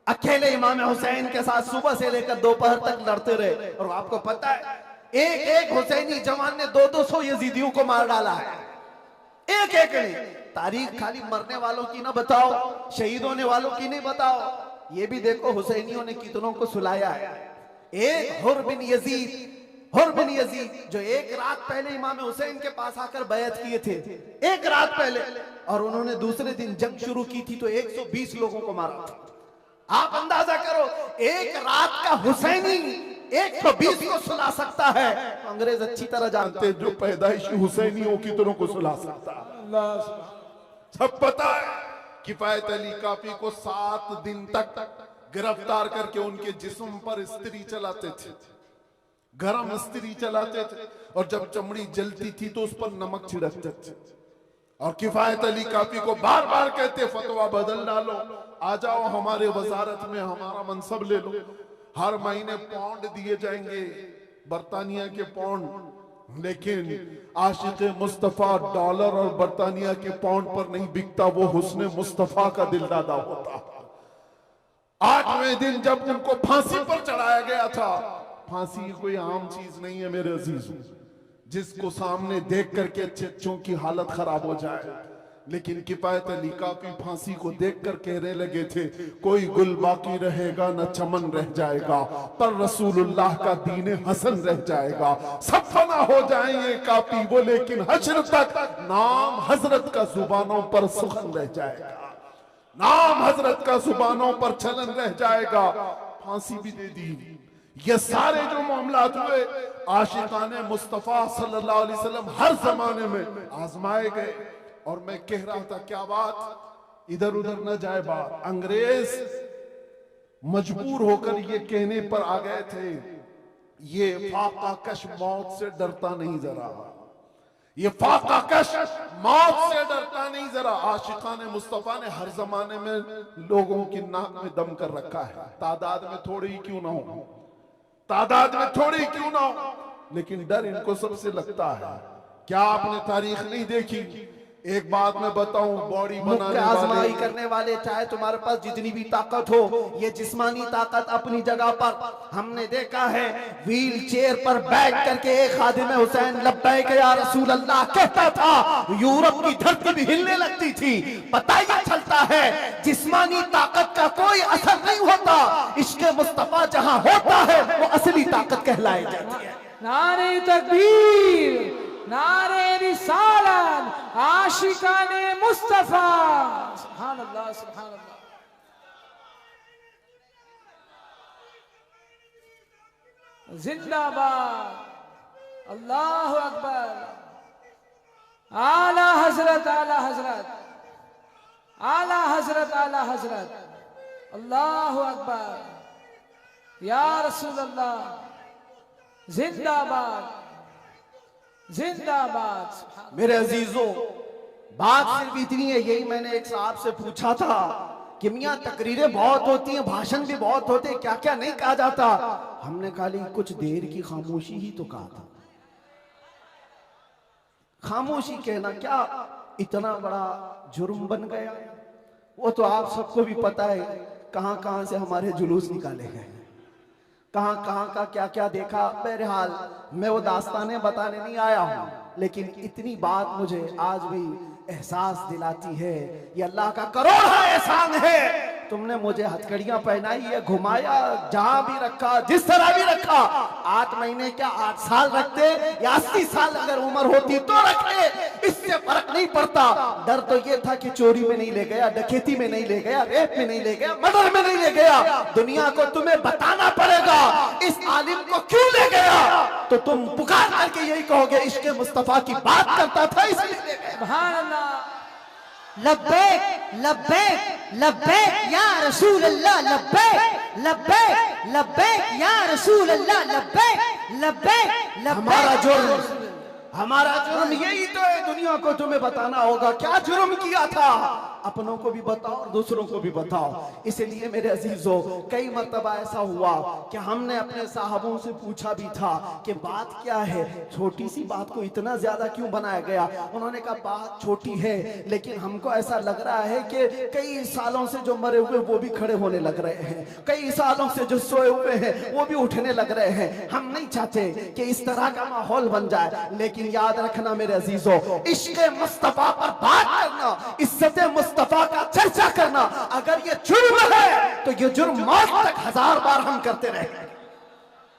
अकेले इमाम हुसैन के साथ सुबह से लेकर दोपहर तक लड़ते रहे। और आपको पता है एक हुसैनी जवान ने 200-200 यजीदियों को मार डाला है, एक ने। तारीख खाली मरने वालों की ना बताओ, शहीद होने वालों की नहीं बताओ, ये भी देखो हुसैनियों ने कितनों को सुलाया है। एक हुर बिन यजीद जो एक रात पहले इमाम हुसैन के पास आकर बैत किए थे, एक रात पहले, और उन्होंने दूसरे दिन जंग शुरू की थी तो 120 लोगों को मारा था। आप अंदाजा करो, एक रात का हुसैनी 120 को सुला सकता है। तो अंग्रेज अच्छी तरह जानते जो पैदाइशी हुसैनियों की तरह को सुला सकता है। सब पता है किफायत अली काफी को 7 दिन तक गिरफ्तार करके उनके जिस्म पर इस्त्री चलाते थे, गरम इस्त्री चलाते थे, और जब चमड़ी जलती थी तो उस पर नमक छिड़कते थे। और किफायत अली काफी को बार बार कहते फतवा बदल डालो, आ जाओ हमारे वजारत में, हमारा मनसब ले लो, हर महीने पाउंड दिए जाएंगे, बरतानिया के पाउंड। लेकिन आशिक मुस्तफा डॉलर और बरतानिया के पाउंड पर नहीं बिकता, वो हुस्ने मुस्तफा का दिलदादा होता। 8वें दिन जब उनको फांसी पर चढ़ाया गया था, फांसी कोई आम चीज नहीं है मेरे अजीजों, जिसको सामने देख करके अच्छों की हालत खराब हो जाए। लेकिन किफायत अली काफी फांसी को देखकर कहने लगे थे, कोई गुल बाकी रहेगा न चमन रह जाएगा, पर रसूलुल्लाह का दीन हसन रह जाएगा। सब फना हो जाएंगे काफी वो, लेकिन हश्र तक नाम हजरत का जुबानों पर सुखन रह जाएगा, नाम हजरत का जुबानों पर चलन रह जाएगा। फांसी भी दे दी। ये सारे जो मामलात हुए, आशिकाने मुस्तफा सल्लल्लाहु अलैहि वसल्लम हर जमाने में आजमाए गए। और मैं कह रहा था, क्या बात इधर उधर न जाए बात, अंग्रेज मजबूर होकर ये कहने पर आ गए थे, ये फाका कश मौत से डरता नहीं जरा, ये फाका कश मौत से डरता नहीं जरा। आशिकाने मुस्तफा ने हर जमाने में लोगों की नाक में दम कर रखा है, तादाद में थोड़ी ही क्यों ना हो, तादाद में थोड़ी क्यों ना हो, लेकिन डर इनको सबसे लगता है। क्या आपने तारीख नहीं देखी? एक बात मैं बताऊं, बॉडी बनाने आजमाई करने वाले, चाहे तुम्हारे पास जितनी भी ताकत हो, ये जिस्मानी ताकत अपनी जगह पर। हमने देखा है व्हील चेयर पर बैठ करके एक खादिम हुसैन लब्बैक या रसूल अल्लाह कहता था, यूरोप की धरती भी हिलने लगती थी। पता ही चलता है जिस्मानी ताकत का कोई असर नहीं होता, इश्क़ मुस्तफा जहां होता है वो असली ताकत कहलाई जाती है। नारे तकबीर, नारे रिसालत, आशिकाने मुस्तफा। सुभान अल्लाह, सुभान अल्लाह। जिंदाबाद, अल्लाह अकबर। आला हजरत, आला हजरत, आला हजरत, आला हजरत, अल्लाह अकबर। या रसूल अल्लाह, जिंदाबाद, जिंदाबाद। मेरे अजीजों, बात सिर्फ इतनी है, यही मैंने एक साहब से पूछा था कि मियाँ तकरीरें बहुत होती हैं, भाषण भी बहुत होते हैं, क्या क्या नहीं कहा जाता। हमने खाली कुछ देर की खामोशी ही तो कहा था। खामोशी कहना क्या इतना बड़ा जुर्म बन गया? वो तो आप सबको भी पता है, कहां कहां से हमारे जुलूस निकाले गए, कहां कहां का क्या क्या देखा। बहरहाल मैं वो दास्तानें बताने नहीं आया हूं, लेकिन इतनी बात मुझे आज भी एहसास दिलाती है, ये अल्लाह का करोड़ा एहसान है। तुमने मुझे हथकड़ियां पहनाई है, घुमाया, जहां भी रखा, जिस तरह भी रखा। 8 महीने क्या 8 साल रखते या 80 साल अगर उम्र होती तो रखते, इससे फर्क नहीं पड़ता। डर तो ये था कि चोरी में नहीं ले गया, डकैती में नहीं ले गया, रेप में नहीं ले गया, मर्डर में नहीं ले गया। दुनिया को तुम्हें बताना पड़ेगा इस आलिम को क्यों ले गया, तो तुम पुकार करके यही कहोगे इश्क़ मुस्तफा की बात करता था इसलिए ले गया। सुभान अल्लाह। लब्बैक लब्बैक लब्बैक या रसूल अल्लाह, लब्बैक लब्बैक लब्बैक या रसूल अल्लाह, लब्बैक लब्बैक लब्बैक। हमारा जुर्म यही तो है, दुनिया को तुम्हें बताना होगा क्या जुर्म किया था। अपनों को भी बताओ और दूसरों को भी बताओ। इसलिए मेरे अजीजों, कई मर्तबा ऐसा हुआ कि हमने अपने साहबों से पूछा भी था कि बात क्या है, छोटी सी बात को इतना ज्यादा क्यों बनाया गया। उन्होंने कहा बात छोटी है, लेकिन हमको ऐसा लग रहा है कि कई सालों से जो मरे हुए वो भी खड़े होने लग रहे हैं, कई सालों से जो सोए हुए हैं वो भी उठने लग रहे हैं। हम नहीं चाहते कि इस तरह का माहौल बन जाए, लेकिन याद रखना मेरे अजीजों, इश्क़ मुस्तफा पर बात करना, इज्जत मुस्तफा का चर्चा करना, अगर ये जुर्म है तो ये जुर्म मौत तक 1000 बार हम करते रहेंगे,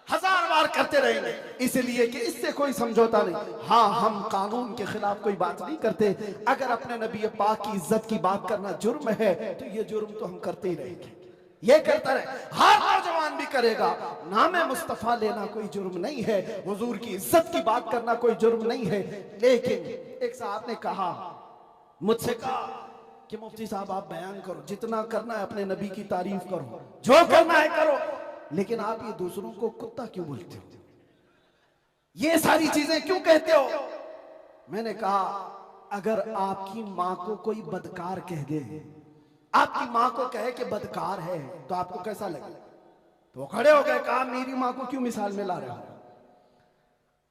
1000 बार करते रहेंगे। इसलिए कि इससे कोई समझौता नहीं। हाँ, हम कानून के खिलाफ कोई बात नहीं करते। अगर अपने नबी पाक की इज्जत की बात करना जुर्म है तो ये जुर्म तो हम करते ही रहेंगे, ये करता रहे, हर नौजवान भी करेगा। नाम मुस्तफा लेना कोई जुर्म नहीं है, हुजूर की इज्जत की बात करना कोई जुर्म नहीं है। लेकिन एक साहब ने कहा, मुझसे कहा कि मुफ्ती साहब आप बयान करो, जितना करना है अपने नबी की तारीफ करो, जो करना है करो, लेकिन आप ये दूसरों को कुत्ता क्यों बोलते हो, ये सारी चीजें क्यों कहते हो? मैंने कहा अगर आपकी माँ को कोई बदकार कह दे, आपकी माँ को कहे कि बदकार है, तो आपको कैसा लगे? तो वो खड़े हो गए, कहा मेरी माँ को क्यों मिसाल में ला रहे हो,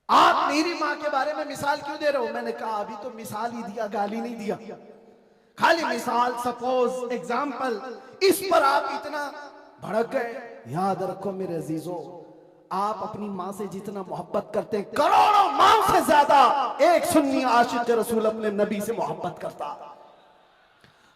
आप मेरी माँ के बारे में मिसाल क्यों दे रहे हो? मैंने कहा अभी तो मिसाल ही दिया, गाली नहीं दिया, खाली मिसाल, सपोज, एग्जाम्पल, इस पर आप इतना भड़क गए। याद रखो मेरे अजीजों, आप अपनी माँ से जितना मोहब्बत करते हैं, करोड़ों माँ से ज्यादा एक सुन्नी आशिक रसूल अपने नबी से मोहब्बत करता।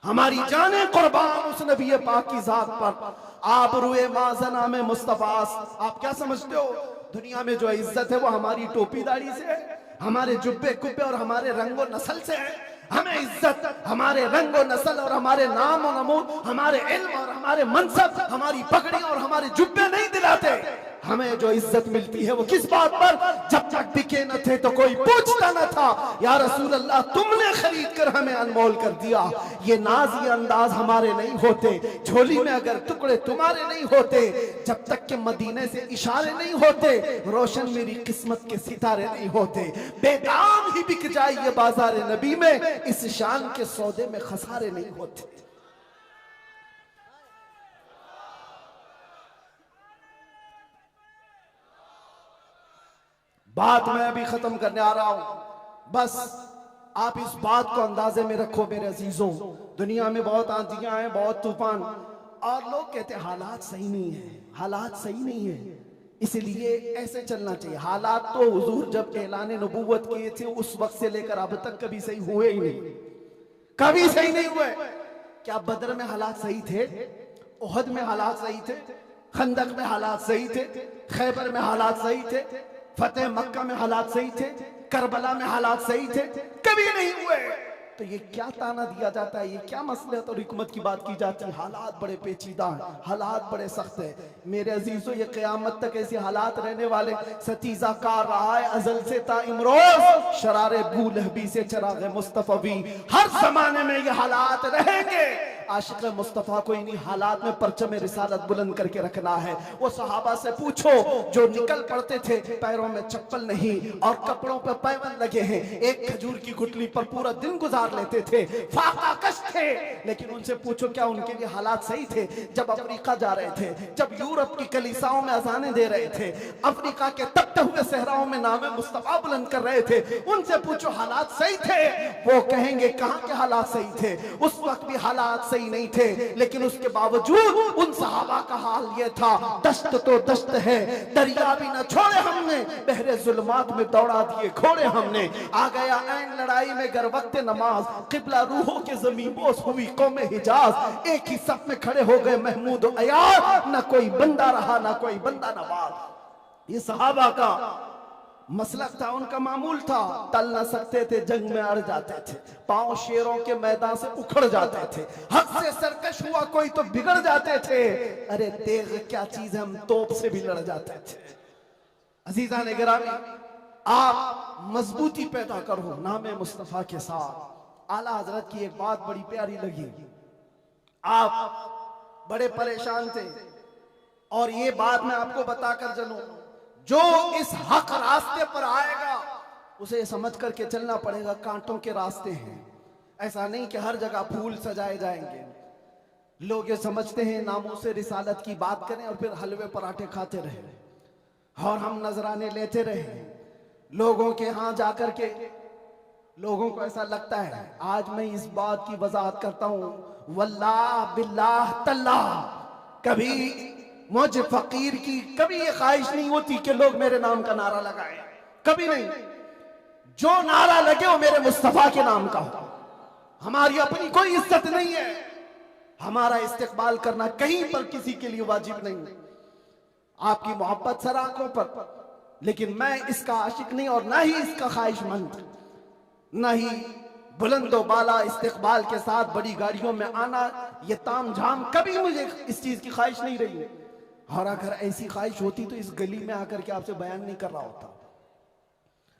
हमारी जाने कुर्बान उस नबी पाक की जात पर। आप रुए माजना में मुस्तफास, आप क्या समझते हो दुनिया में जो इज्जत है वो हमारी टोपी दाढ़ी से है, हमारे जुब्बे कुब्बे और हमारे रंगो नस्ल से है? हमें इज्जत हमारे रंगो नस्ल और हमारे नाम और नमूद, हमारे इल्म और हमारे मनसब, हमारी पगड़ी और हमारे जुब्बे नहीं दिलाते। हमें जो इज्जत मिलती है वो किस बात पर? जब तक बिके न थे तो कोई पूछता न था, या रसूल अल्लाह तुमने खरीद कर हमें अनमोल कर दिया। ये नाज ये अंदाज हमारे नहीं होते, झोली में अगर टुकड़े तुम्हारे नहीं होते, जब तक के मदीने से इशारे नहीं होते, रोशन मेरी किस्मत के सितारे नहीं होते। बेदाम ही बिक जाए ये बाजार नबी में, इस शान के सौदे में खसारे नहीं होते। बात मैं अभी खत्म करने आ रहा हूं, बस आप इस बात को अंदाजे में रखो मेरे अजीजों। दुनिया में बहुत आंधियां हैं, बहुत तूफान, और लोग कहते हैं हालात सही नहीं है, हालात सही नहीं है, इसलिए ऐसे चलना चाहिए। हालात तो हुजूर जब ऐलान नबूवत किए थे उस वक्त से लेकर अब तक कभी सही हुए ही नहीं, कभी सही नहीं हुए। क्या बदर में हालात सही थे? उहद में हालात सही थे? खंदक में हालात सही थे? खैबर में हालात सही थे? फतेह मक्का में हालात सही थे? करबला में हालात सही थे? कभी नहीं हुए। तो ये क्या ताना दिया जाता है, ये क्या मसलहत और हिकमत की बात की जाती है? हालात बड़े पेचीदा हैं, हालात बड़े सख्त है मेरे अजीजों। ये क़यामत तक ऐसे हालात रहने वाले। सतीजा कार रहा है अजल से ता इमरोज, शरारे बू लहबी से चराग मुस्तफवी, हर जमाने में ये हालात रहेंगे। आशिक मुस्तफ़ा को इन्हीं हालात में परचम रिसालत बुलंद करके रखना है। वो सहाबा से पूछो जो निकल पड़ते थे, पैरों में चप्पल नहीं और कपड़ों पर पैबंद लगे हैं, एक खजूर की गुठली पर पूरा दिन गुजार लेते थे, फाका कश थे, लेकिन उनसे पूछो क्या उनके लिए हालात सही थे? जब अफ्रीका जा रहे थे, जब यूरोप की कलीसाओं में अजानें दे रहे थे, अफ्रीका के तपते हुए सहराओं में नामे मुस्तफ़ा बुलंद कर रहे थे, उनसे पूछो हालात सही थे? वो कहेंगे कहां के हालात सही थे, उस वक्त भी हालात सही नहीं थे, लेकिन उसके बावजूद उन सहाबा का हाल ये था, दश्त तो दश्त है, दरिया भी न छोड़े हमने, बहरे जुल्मात में दौड़ा दिए घोड़े हमने। आ गया ऐन लड़ाई में गर वक्त नमाज, किबला रूहों के ज़मीन बोस हुई कौम हिजाज, एक ही सफ में खड़े हो गए महमूद और अयाज, न कोई बंदा रहा न कोई बंदा नवाज। ये सहाबा का मसलक था, उनका मामूल था। टल न सकते थे, जंग में अड़ जाते थे, पांव शेरों के मैदान से उखड़ जाते थे, हक से सरकश हुआ कोई तो बिगड़ जाते थे। अरे तेग क्या चीज है, हम तोप से भी लड़ जाते थे। अजीजा ने गिरामी, आप मजबूती पैदा करो नामे मुस्तफा के साथ। आला हजरत की एक बात बड़ी प्यारी लगी, आप बड़े परेशान थे और ये बात मैं आपको बताकर चलूं, जो इस हक रास्ते पर आएगा उसे समझ करके चलना पड़ेगा कांटों के रास्ते हैं। ऐसा नहीं कि हर जगह फूल सजाए जाएंगे। लोग ये समझते हैं नामों से रिसालत की बात करें और फिर हलवे पराठे खाते रहे और हम नजराने लेते रहे लोगों के यहाँ जाकर के। लोगों को ऐसा लगता है, आज मैं इस बात की वजाहत करता हूं, वल्लाह बिल्लाह तल्लाह, कभी मुझ फकीर की कभी ये ख्वाहिश नहीं होती कि लोग मेरे नाम का नारा लगाएं, कभी नहीं। जो नारा लगे वो मेरे मुस्तफा के नाम का हो। हमारी अपनी कोई इज्जत नहीं है, हमारा इस्तेकबाल करना कहीं पर किसी के लिए वाजिब नहीं। आपकी मोहब्बत सर आंखों पर, लेकिन मैं इसका आशिक नहीं और ना ही इसका ख्वाहिशमंद, ना ही बुलंदो बाला इस्तेकबाल के साथ बड़ी गाड़ियों में आना, ये ताम झाम, कभी मुझे इस चीज की ख्वाहिश नहीं रही है। और अगर ऐसी ख्वाहिश होती तो इस गली में आकर के आपसे बयान नहीं कर रहा होता।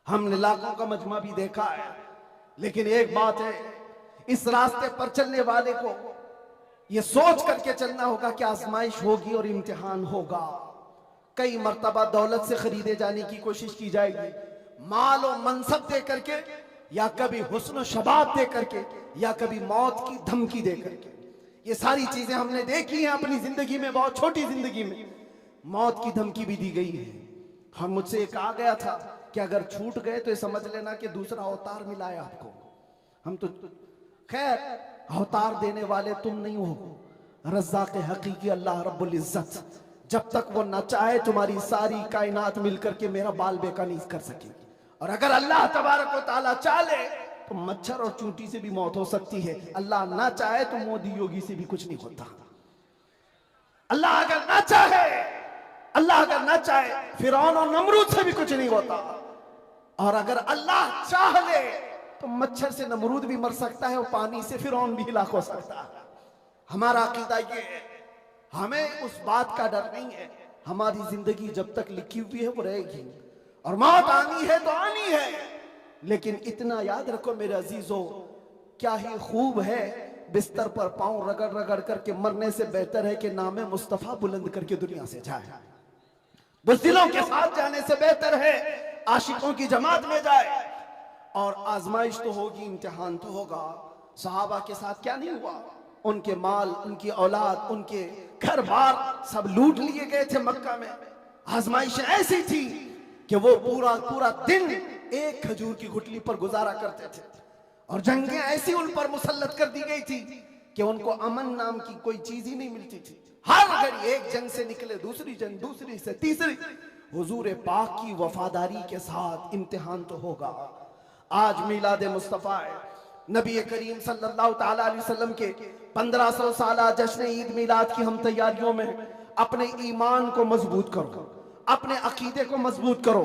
हमने लाखों का मजमा भी देखा है, लेकिन एक बात है, इस रास्ते पर चलने वाले को ये सोच करके चलना होगा कि आजमाइश होगी और इम्तिहान होगा। कई मर्तबा दौलत से खरीदे जाने की कोशिश की जाएगी, माल और मनसब दे करके, या कभी हुस्न शबाब दे करके, या कभी मौत की धमकी दे करके। ये सारी चीजें हमने देखी हैं अपनी जिंदगी में, बहुत छोटी जिंदगी में मौत की धमकी भी दी गई है। और मुझसे कहा गया था कि अगर छूट गए तो ये समझ लेना कि दूसरा अवतार मिला है आपको। हम तो खैर अवतार देने वाले तुम नहीं हो, रज़्ज़ाक़ हकीकी अल्लाह रब्बुल इज्जत। जब तक वो न चाहे तुम्हारी सारी कायनात मिलकर के मेरा बाल बेका नहीं कर सकेगी। और अगर अल्लाह तबारक व तआला चाहे तो मच्छर और चूंटी से भी मौत हो सकती है। अल्लाह ना चाहे तो मोदी योगी से भी कुछ नहीं होता। अल्लाह अगर ना चाहे, अल्लाह अगर ना चाहे फिरौन और नमरूद से भी कुछ नहीं होता। और अगर अल्लाह चाह ले तो मच्छर से नमरूद भी मर सकता है और पानी से फिरौन भी हिलाक हो सकता है। हमारा अकीदा ये है, हमें उस बात का डर नहीं है। हमारी जिंदगी जब तक लिखी हुई है वो रहेगी, और मौत आनी है तो आनी है। लेकिन इतना याद रखो मेरे अजीजों, क्या ही खूब है बिस्तर पर पांव रगड़ रगड़ करके मरने से बेहतर है कि नामे मुस्तफा बुलंद करके दुनिया से जाए। बुज़दिलों के साथ जाने से बेहतर है आशिकों की जमात में जाए। और आजमाइश तो होगी, इम्तिहान तो होगा। सहाबा के साथ क्या नहीं हुआ? उनके माल, उनकी औलाद, उनके घर बार सब लूट लिए गए थे मक्का में। आजमाइश ऐसी थी कि वो पूरा पूरा दिन एक खजूर की गुठली पर गुजारा करते थे। और जंगें ऐसी उन पर मुसल्लत कर दी गई थी कि उनको अमन नाम की कोई चीज ही नहीं मिलती थी। हर घड़ी एक जंग से निकले दूसरी जंग, दूसरी से तीसरी। हुजूर पाक की वफादारी के साथ इम्तिहान तो होगा। आज मिलाद मुस्तफा है, नबी करीम सल्लल्लाहु ताला अलैहि वसल्लम के 1500 साला जश्न ईद मिलाद की हम तैयारियों में अपने ईमान को मजबूत करो, अपने अकीदे को मजबूत करो,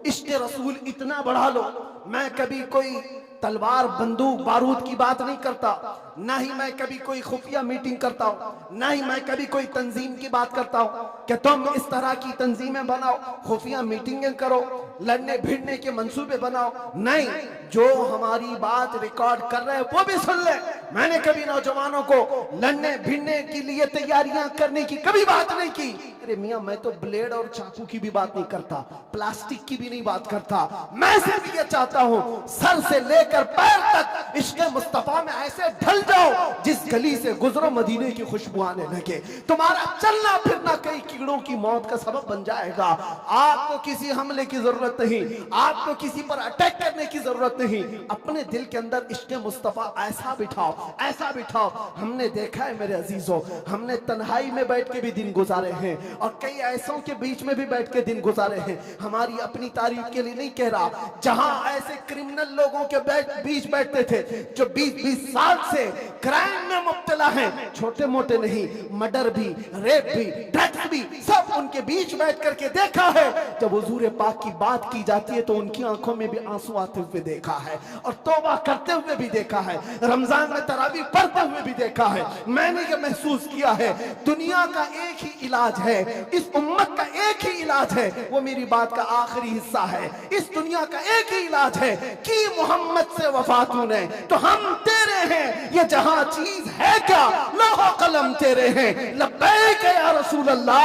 इश्क़ रसूल इतना बढ़ा लो। मैं कभी कोई तलवार बंदूक बारूद की बात नहीं करता, ना ही मैं कभी कोई खुफिया मीटिंग करता हूँ, ना ही मैं कभी कोई तंजीम की बात करता हूँ कि तुम इस तरह की तंजीमें बनाओ, खुफिया मीटिंगें करो, लड़ने भिड़ने के मंसूबे बनाओ। नहीं, जो हमारी बात रिकॉर्ड कर रहे हैं वो भी सुन ले। मैंने कभी नौजवानों को लड़ने भिड़ने के लिए तैयारियां करने की कभी बात नहीं की। अरे मियां, मैं तो ब्लेड और चाकू की भी बात नहीं करता, प्लास्टिक की भी नहीं बात करता। मैं सिर्फ ये चाहता हूं सर से लेकर पैर तक इश्क़ मुस्तफा में ऐसे ढल जाओ जिस गली से गुजरो मदीने की खुशबू आने लगे। तुम्हारा चलना फिरना कई कीड़ों की मौत का सबब बन जाएगा। आपको किसी हमले की जरूरत नहीं, आपको किसी पर अटैक करने की जरूरत नहीं। अपने दिल के अंदर इश्क़ मुस्तफा ऐसा बिठाओ, ऐसा बिठाओ। हमने देखा है मेरे अजीजों, हमने तन्हाई में बैठ के भी दिन गुजारे हैं और कई ऐसों के बीच में भी बैठ के दिन गुजारे हैं। हमारी अपनी तारीफ के लिए नहीं कह रहा, जहां ऐसे क्रिमिनल लोगों के बीच बैठते थे जो 20-20 साल से क्राइम में मुब्तला हैं, छोटे मोटे नहीं, मर्डर भी, रेप भी, ड्रग्स भी, सब उनके बीच बैठ करके देखा है। जब हुजूर पाक की बात की जाती है तो उनकी आंखों में भी आंसू आते हुए देखा है, और तौबा करते हुए भी देखा है, रमजान में तरावी पढ़ते हुए भी देखा है। मैंने ये महसूस किया है दुनिया का एक ही इलाज है, इस उम्मत का एक ही इलाज है, वो मेरी बात का आखिरी हिस्सा है। इस दुनिया का एक ही इलाज है कि मोहम्मद से वफा तूने तो हम तेरे हैं, ये जहां चीज है क्या लौह कलम तेरे हैं। लब्बैक या रसूल अल्लाह,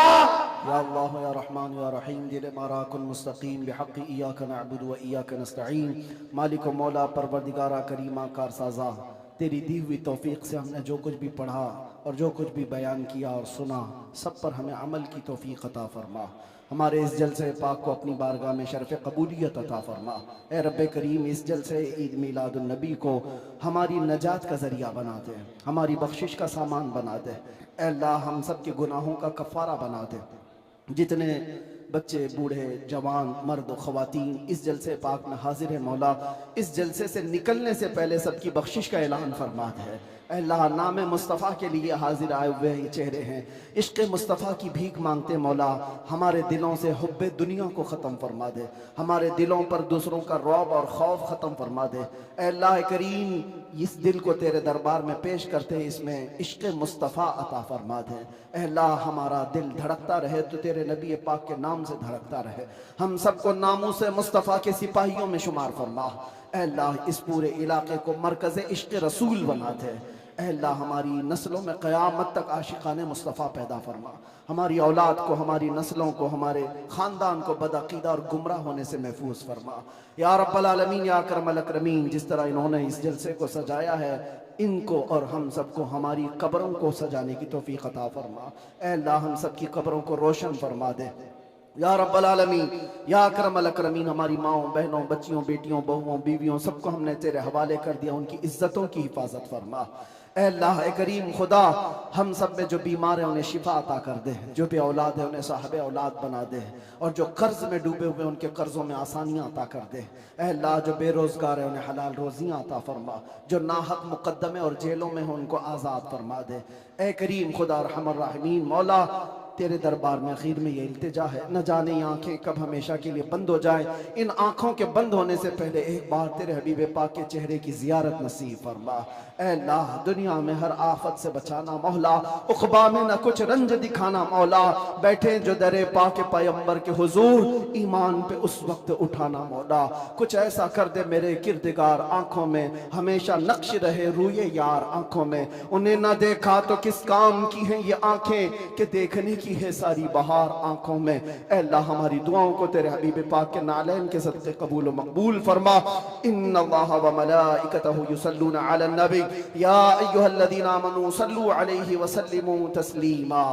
या अल्लाह या रहमान या रहीम, दिल माराकुल मुस्तकीम बिहक़्क़ि इय्याका नअबुदु व इय्याका नस्तईन। मालिक व मौला परवरदिगारा करीमा कारसाज़ा, तेरी दी हुई तौफीक से हमने जो कुछ भी पढ़ा और जो कुछ भी बयान किया और सुना, सब पर हमें अमल की तौफीक अता फरमा। हमारे इस जलसे पाक को अपनी बारगाह में शरफ़ कबूलियत अता फरमा। ए रब्बे करीम, इस जलसे ईद मिलादुन नबी को हमारी नजात का ज़रिया बना दे, हमारी बख्शिश का सामान बना दे। ए अल्लाह, हम सब के गुनाहों का कफ़ारा बना दे। जितने बच्चे, बूढ़े, जवान, मर्द, ख़वातीन इस जलसे पाक में हाजिर है मौला, इस जलसे से निकलने से पहले सबकी बख्शिश का ऐलान फरमा दे। अल्लाह, नाम मुस्तफ़ा के लिए हाजिर आए हुए ये चेहरे हैं, इश्क़ मुस्तफ़ा की भीख मांगते मौला, हमारे दिलों से हुब्बे दुनिया को ख़त्म फरमा दे, हमारे दिलों पर दूसरों का रौब और खौफ ख़त्म फरमा दे। अल्लाह करीम, इस दिल को तेरे दरबार में पेश करते हैं, इसमें इश्क़ मुस्तफ़ा अता फरमा दे। अल्लाह, हमारा दिल धड़कता रहे तो तेरे नबी पाक के नाम से धड़कता रहे। हम सबको नामों से मुस्तफ़ा के सिपाहियों में शुमार फरमा। ऐ अल्लाह इस पूरे इलाके को मरकज़ इश्क़ रसूल बना दे। ऐ अल्लाह हमारी नस्लों में क़यामत तक आशिक़ाने मुस्तफ़ा पैदा फरमा। हमारी औलाद को, हमारी नस्लों को, हमारे ख़ानदान को बदअक़ीदा और गुमराह होने से महफूज फरमा। या रब्बल आलमीन, या अकरमल अकरमीन, जिस तरह इन्होंने इस जलसे को सजाया है, इनको और हम सबको हमारी कब्रों को सजाने की तौफ़ीक़ अता फरमा। ऐ अल्लाह हम सब की कब्रों को रोशन फरमा दे। या रब्बल आलमीन, या अकरमल अकरमीन, हमारी माओं, बहनों, बच्चियों, बेटियों, बहुओं, बीवियों, सबको हमने तेरे हवाले कर दिया। उनकी इज्जतों की हिफाजत फरमा। ऐ अल्लाह ए करीम खुदा, हम सब में जो बीमार है उन्हें शिफा अता कर दे, जो बे औलाद है उन्हें साहब औलाद बना दे, और जो कर्ज में डूबे हुए उनके कर्जों में आसानियाँ अता कर दे। ऐ अल्लाह जो बेरोजगार है उन्हें हलाल रोजियाँ अता फरमा, जो नाहक मुकद्दमे और जेलों में हो उनको आज़ाद फरमा दे। ऐ करीम खुदा रहमान रहीम, मौला तेरे दरबार में खीर में ये इल्तिजा है, न जाने ये आंखें कब हमेशा के लिए बंद हो जाए। इन आंखों के बंद होने से पहले एक बार तेरे हबीब पाक के चेहरे की जियारत नसीब फरमा। ऐ अल्लाह दुनिया में हर आफत से बचाना मौला, उक़बा में न कुछ रंज दिखाना मौला। बैठे जो दरे पाक पैगंबर के हुजूर, ईमान पे उस वक्त उठाना मौला। कुछ ऐसा कर दे मेरे किरदगार आंखों में हमेशा नक्श रहे रूए यार आंखों में। उन्हें न देखा तो किस काम की है ये आंखें कि देखने की है सारी बहार आंखों में। ऐ अल्लाह हमारी दुआओं को तेरे हबीब पाक के नालैन के सदक़े कबूल व मकबूल फरमा। इन्नल्लाह व मलाइकतहु युसल्लूना अलन नबी या अय्युहल्लज़ीना आमनू सल्लू अलैहि व सल्लिमू तस्लीमा।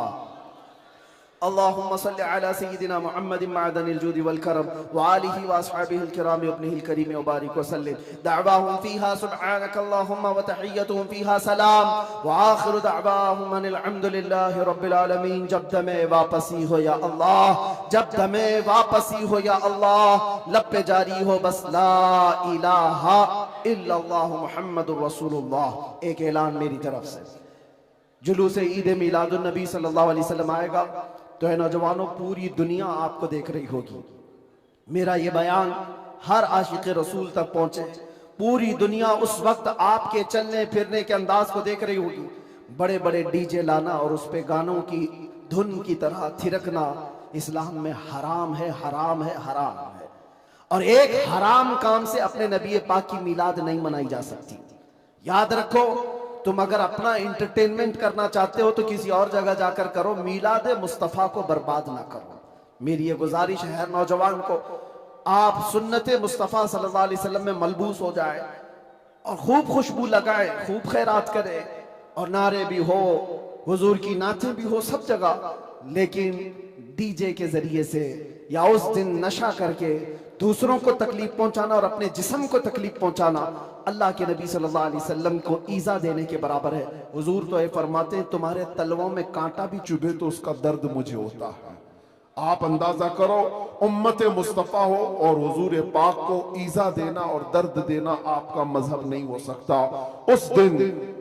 अल्लाहुम्मा सल्लि अला सय्यिदिना मुहम्मदिन मअदनिल जूदि वल करम व आलिहि व अस्हाबिहिल किराम व इब्निहिल करीम व बारिक व सल्लिम। दअवाहुम फीहा सुब्हानकल्लाहुम्मा व तहिय्यतुहुम फीहा सलाम व आखिरु दअवाहुम अनिल हम्दुलिल्लाहि रब्बिल आलमीन। जब दमे वापसी हो या अल्लाह, जब दमे वापसी हो या अल्लाह, लब पे जारी हो बस ला इलाहा इल्लल्लाह मुहम्मदुर रसूलुल्लाह। एक ऐलान मेरी तरफ से, जुलूस ईद मिलादुन नबी सल्लल्लाहु अलैहि वसल्लम आएगा तो है नौजवानों, पूरी दुनिया आपको देख रही होगी। मेरा ये बयान हर आशिक रसूल तक पहुंचे। पूरी दुनिया उस वक्त आपके चलने फिरने के अंदाज को देख रही होगी। बड़े बड़े डीजे लाना और उस पे गानों की धुन की तरह थिरकना इस्लाम में हराम है, हराम है, हराम है। और एक हराम काम से अपने नबी पाक की मिलाद नहीं मनाई जा सकती। याद रखो, तुम अगर अपना एंटरटेनमेंट करना चाहते हो तो किसी और जगह जाकर करो, मिलाद मुस्तफ़ा को बर्बाद ना करो। मेरी ये गुजारिश है हर नौजवान को, आप सुन्नत मुस्तफ़ा सल्लल्लाहु अलैहि वसल्लम में मलबूस हो जाए और खूब खुशबू लगाए, खूब खैरात करे और नारे भी हो, हुजूर की नातें भी हो सब जगह। लेकिन डीजे के जरिए से या उस दिन नशा करके दूसरों को तकलीफ पहुंचाना और अपने जिस्म को तकलीफ पहुंचाना अल्लाह के नबी सल्लल्लाहु अलैहि वसल्लम को ईजा देने के बराबर है। हुजूर तो ये फरमाते हैं, तुम्हारे तलवों में कांटा भी चुभे तो उसका दर्द मुझे होता है। आप अंदाजा करो, उम्मत मुस्तफ़ा हो और हुजूर पाक को ईजा देना और दर्द देना आपका मजहब नहीं हो सकता। उस दिन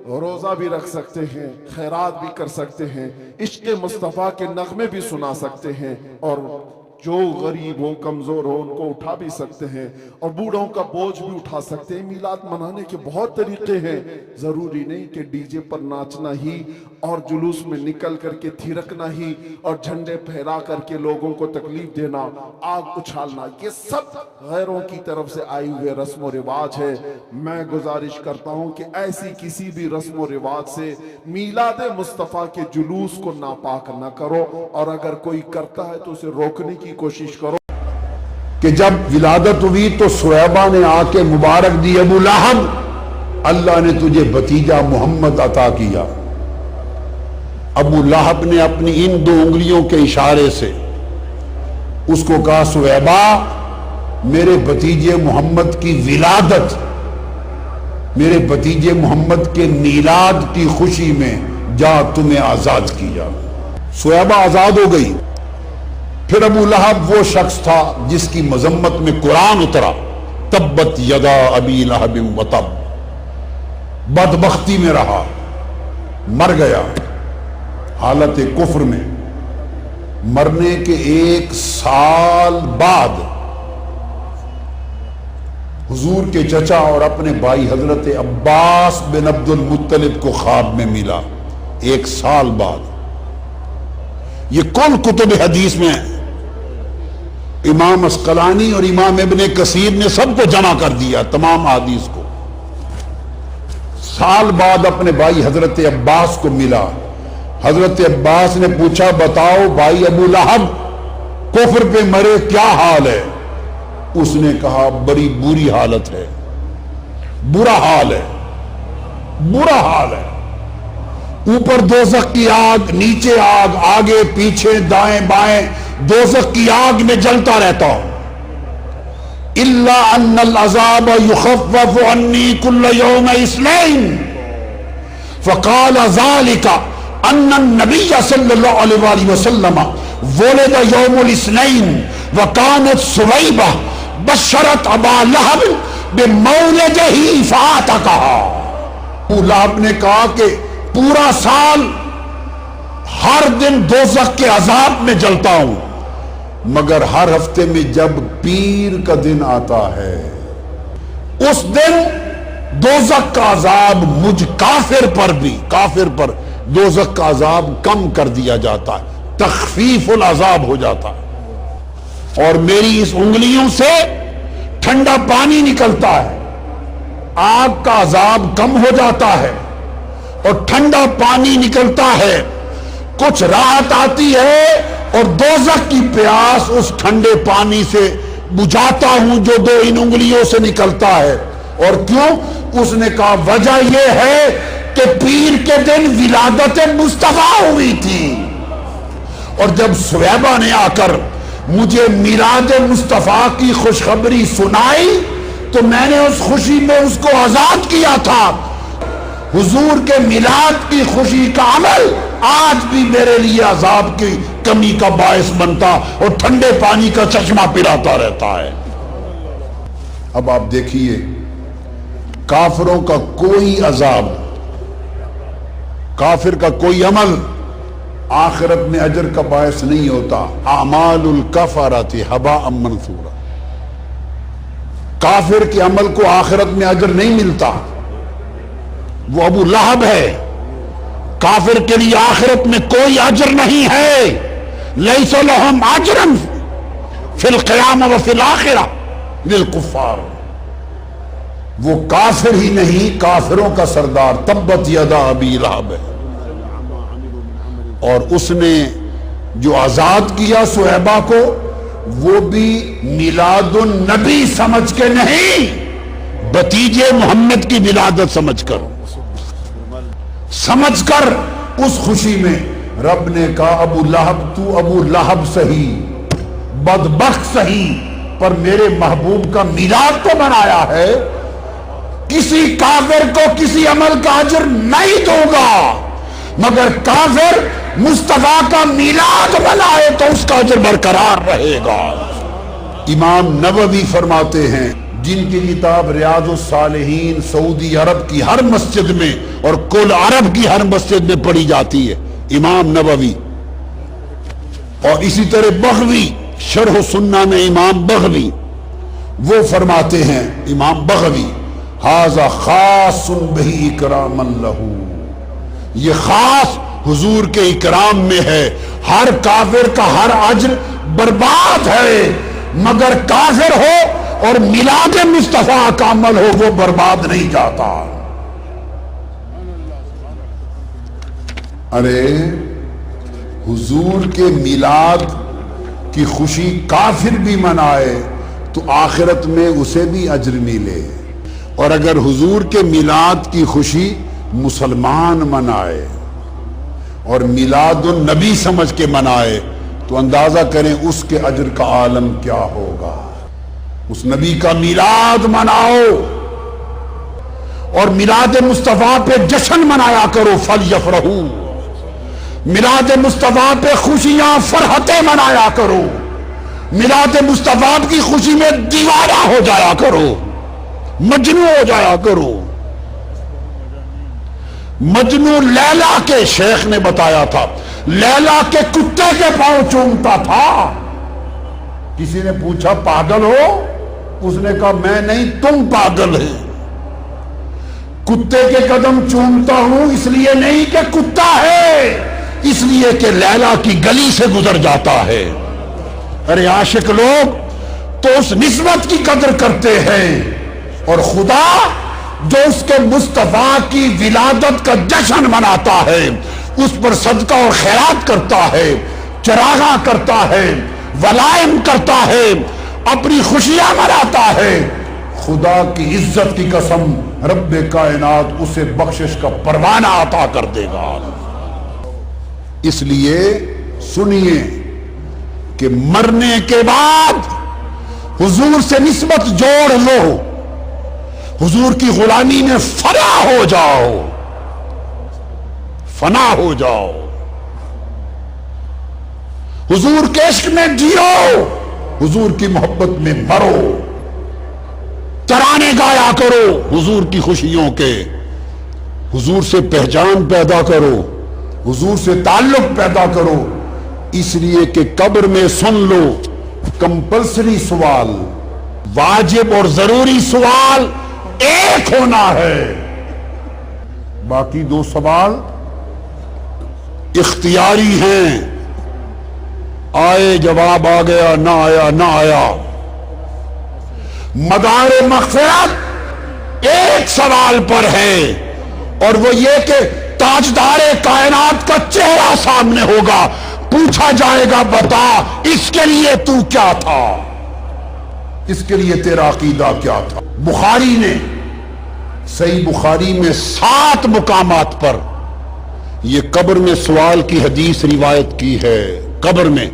रोजा भी रख सकते हैं, खैरात भी कर सकते हैं, इश्क़ मुस्तफ़ा के नगमे भी सुना सकते हैं, और जो गरीब हो, कमजोर हो, उनको उठा भी सकते हैं, और बूढ़ों का बोझ भी उठा सकते हैं। मिलाद मनाने के बहुत तरीके हैं। जरूरी नहीं कि डीजे पर नाचना ही और जुलूस में निकल करके थिरकना ही और झंडे फहरा करके लोगों को तकलीफ देना, आग उछालना, ये सब गैरों की तरफ से आए हुए रस्म व रिवाज है। मैं गुजारिश करता हूं कि ऐसी किसी भी रस्म व रिवाज से मिलाद मुस्तफ़ा के जुलूस को नापाक न करो, और अगर कोई करता है तो उसे रोकने की कोशिश करो। कि जब विलादत हुई तो सुहैबा ने आके मुबारक दी, अबू लहब, अल्लाह ने तुझे भतीजा मोहम्मद अता किया। अबू लहब ने अपनी इन 2 उंगलियों के इशारे से उसको कहा, सुहैबा मेरे भतीजे मोहम्मद की विलादत, मेरे भतीजे मोहम्मद के नीलाद की खुशी में जा तुम्हें आजाद किया। सुहैबा आजाद हो गई। फिर अबू लहब वो शख्स था जिसकी मजम्मत में कुरान उतरा, तब्बत यदा अबी लहब व तब, बदबख्ती में रहा, मर गया हालत कुफ्र में। मरने के 1 साल बाद हुजूर के चचा और अपने भाई हजरत अब्बास बिन अब्दुल मुत्तलिब को ख्वाब में मिला। 1 साल बाद। ये कुल कुतुब हदीस में इमाम अस्कलानी और इमाम इब्ने कसीर ने सबको जमा कर दिया, तमाम हदीस को। साल बाद अपने भाई हजरत अब्बास को मिला। हजरत अब्बास ने पूछा, बताओ भाई अबू लहब कुफ्र पे मरे, क्या हाल है? उसने कहा, बड़ी बुरी हालत है, बुरा हाल है, बुरा हाल है। ऊपर दोज़ख की आग, नीचे आग, आगे पीछे दाएं बाएं दोज़ख की आग में जलता रहता हूं। इल्ला अन्नल अज़ाब युखफ़फ़ु अन्नी कुल्ल यौम इस्नैन फ़क़ाल ज़ालिका अन्नन नबिय्य सल्लल्लाहु अलैहि वसल्लम वुलिद यौमुल इस्नैन व कानत सुवैबा बशरत अबा लहब बिमौलिदिही फ़ातक़हा। अबू लहब ने कहा कि पूरा साल हर दिन दोज़ख के अजाब में जलता हूं, मगर हर हफ्ते में जब पीर का दिन आता है उस दिन दोज़ख का अजाब मुझ काफिर पर भी, काफिर पर दोज़ख का अजाब कम कर दिया जाता है, तख़फ़ीफ़ुल अजाब हो जाता है। और मेरी इस उंगलियों से ठंडा पानी निकलता है, आग का अजाब कम हो जाता है और ठंडा पानी निकलता है, कुछ राहत आती है और दोज़ख की प्यास उस ठंडे पानी से बुझाता हूं जो दो इन उंगलियों से निकलता है। और क्यों? उसने कहा वजह यह है कि पीर के दिन विलादत मुस्तफा हुई थी, और जब सुवैबा ने आकर मुझे मिलाद मुस्तफा की खुशखबरी सुनाई तो मैंने उस खुशी में उसको आजाद किया था। हुजूर के मिलाद की खुशी का अमल आज भी मेरे लिए अजाब की कमी का बायस बनता और ठंडे पानी का चश्मा पिलाता रहता है। अब आप देखिए, काफिरों का कोई अजाब, काफिर का कोई अमल आखिरत में अजर का बायस नहीं होता। आमालुल कफरति हबाअम मंसूरा, काफिर के अमल को आखिरत में अजर नहीं मिलता। वो अबू लहब है, काफिर के लिए आखिरत में कोई अजर नहीं है। लैसा लहुम अजरन फिल क़ियामा व फिल आखिरा लिल कुफ़्फ़ार। वो काफिर ही नहीं, काफिरों का सरदार तब्बत यदा अबी लहब है। और उसने जो आजाद किया सुहैबा को, वो भी मिलादुन नबी समझ के नहीं, भतीजे मोहम्मद की विलादत समझकर उस खुशी में रब ने कहा, अबू लहब तू अबू लहब सही, बदबख्त सही, पर मेरे महबूब का मिलाद तो बनाया है। किसी काफिर को किसी अमल का अजर नहीं दूंगा, मगर काफिर मुस्तफा का मिलाद बनाए तो उसका अजर बरकरार रहेगा। इमाम नववी फरमाते हैं, जिनकी किताब रियादुस सालिहीन सऊदी अरब की हर मस्जिद में और कुल अरब की हर मस्जिद में पढ़ी जाती है, इमाम नववी। और इसी तरह बग़वी शरह सुन्ना में इमाम बग़वी वो फरमाते हैं, इमाम बग़वी, हाज़ा खासुन बिही इकरामन लहू, ये खास हुजूर के इकराम में है। हर काफिर का हर अज्र बर्बाद है, मगर काफिर हो और मिलाद मुस्तफा का अमल हो वो बर्बाद नहीं जाता। अरे हुजूर के मिलाद की खुशी काफिर भी मनाए तो आखिरत में उसे भी अज्र मिले, और अगर हुजूर के मिलाद की खुशी मुसलमान मनाए और मिलादुन नबी समझ के मनाए तो अंदाजा करें उसके अज्र का आलम क्या होगा। उस नबी का मिलाद मनाओ और मिलाद मुस्तफा पे जश्न मनाया करो, फल यफरहू, मिलाद मुस्तफा पे खुशियां फरहतें मनाया करो, मिलाद मुस्तफा की खुशी में दीवाना हो जाया करो, मजनू हो जाया करो। मजनू लैला के शेख ने बताया था, लैला के कुत्ते के पांव चूमता था। किसी ने पूछा पागल हो? उसने कहा मैं नहीं, तुम पागल है। कुत्ते के कदम चूमता हूं इसलिए नहीं कि कुत्ता है, इसलिए कि लैला की गली से गुजर जाता है। अरे आशिक लोग तो उस निस्बत की कदर करते हैं, और खुदा जो उसके मुस्तफा की विलादत का जश्न मनाता है, उस पर सदका और खैरात करता है, चरागा करता है, वलायम करता है, अपनी खुशियां मनाता है। खुदा की इज्जत की कसम, रब्बे कायनात उसे बख्शिश का परवाना अता कर देगा। इसलिए सुनिए कि मरने के बाद हुजूर से निस्बत जोड़ लो, हुजूर की गुलामी में फना हो जाओ, फना हो जाओ, हुजूर के इश्क में जियो, हुजूर की मोहब्बत में मरो, तराने गाया करो हुजूर की खुशियों के, हुजूर से पहचान पैदा करो, हुजूर से ताल्लुक पैदा करो। इसलिए कि कब्र में सुन लो, कंपल्सरी सवाल, वाजिब और जरूरी सवाल एक होना है, बाकी दो सवाल इख्तियारी हैं। आए जवाब आ गया, ना आया ना आया। मदार मग़फ़िरत एक सवाल पर है, और वो ये कि ताजदारे कायनात का चेहरा सामने होगा, पूछा जाएगा बता इसके लिए तू क्या था, इसके लिए तेरा अकीदा क्या था। बुखारी ने सही बुखारी में 7 मुकामात पर यह कब्र में सवाल की हदीस रिवायत की है। कब्र में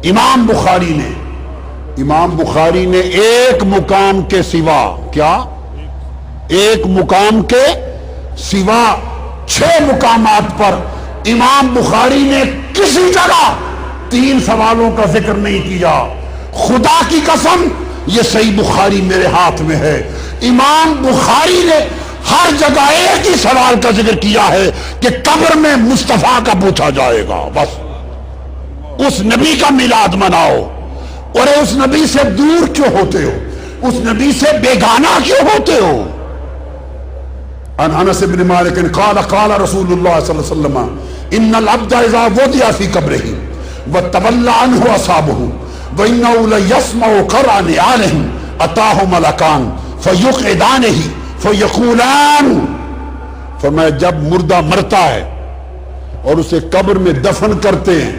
इमाम बुखारी ने एक मुकाम के सिवा, क्या एक मुकाम के सिवा 6 मुकामात पर इमाम बुखारी ने किसी जगह 3 सवालों का जिक्र नहीं किया। खुदा की कसम, यह सही बुखारी मेरे हाथ में है। इमाम बुखारी ने हर जगह एक ही सवाल का जिक्र किया है कि कब्र में मुस्तफा का पूछा जाएगा। बस उस नबी का मिलाद मनाओ। और उस नबी से दूर क्यों होते हो, उस नबी से बेगाना क्यों होते हो। अनस इब्न मालिक क़ाल क़ाल रसूलुल्लाह सल्लल्लाहु अलैहि वसल्लम इन्नल अब्द इज़ा वुदिअ फ़ी क़ब्रिही व तवल्ला अन्हु असहाबुहु व इन्नहु लयस्मउ क़रअन आलिहिम अताहु मलकान फ़युक़इदानिही फ़यक़ूलान। फरमाया जब मुर्दा मरता है और उसे कब्र में दफन करते हैं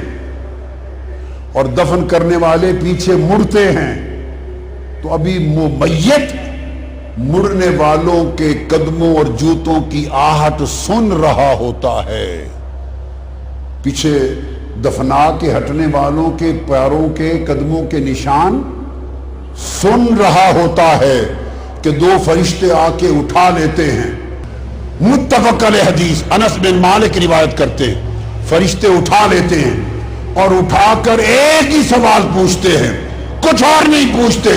और दफन करने वाले पीछे मुड़ते हैं, तो अभी वो मय्यत मुड़ने वालों के कदमों और जूतों की आहट सुन रहा होता है। पीछे दफना के हटने वालों के पैरों के कदमों के निशान सुन रहा होता है कि 2 फरिश्ते आके उठा लेते हैं। मुत्तफ़क़ अलैह हदीस, अनस बिन मालिक रिवायत करते हैं, फरिश्ते उठा लेते हैं और उठाकर एक ही सवाल पूछते हैं, कुछ और नहीं पूछते।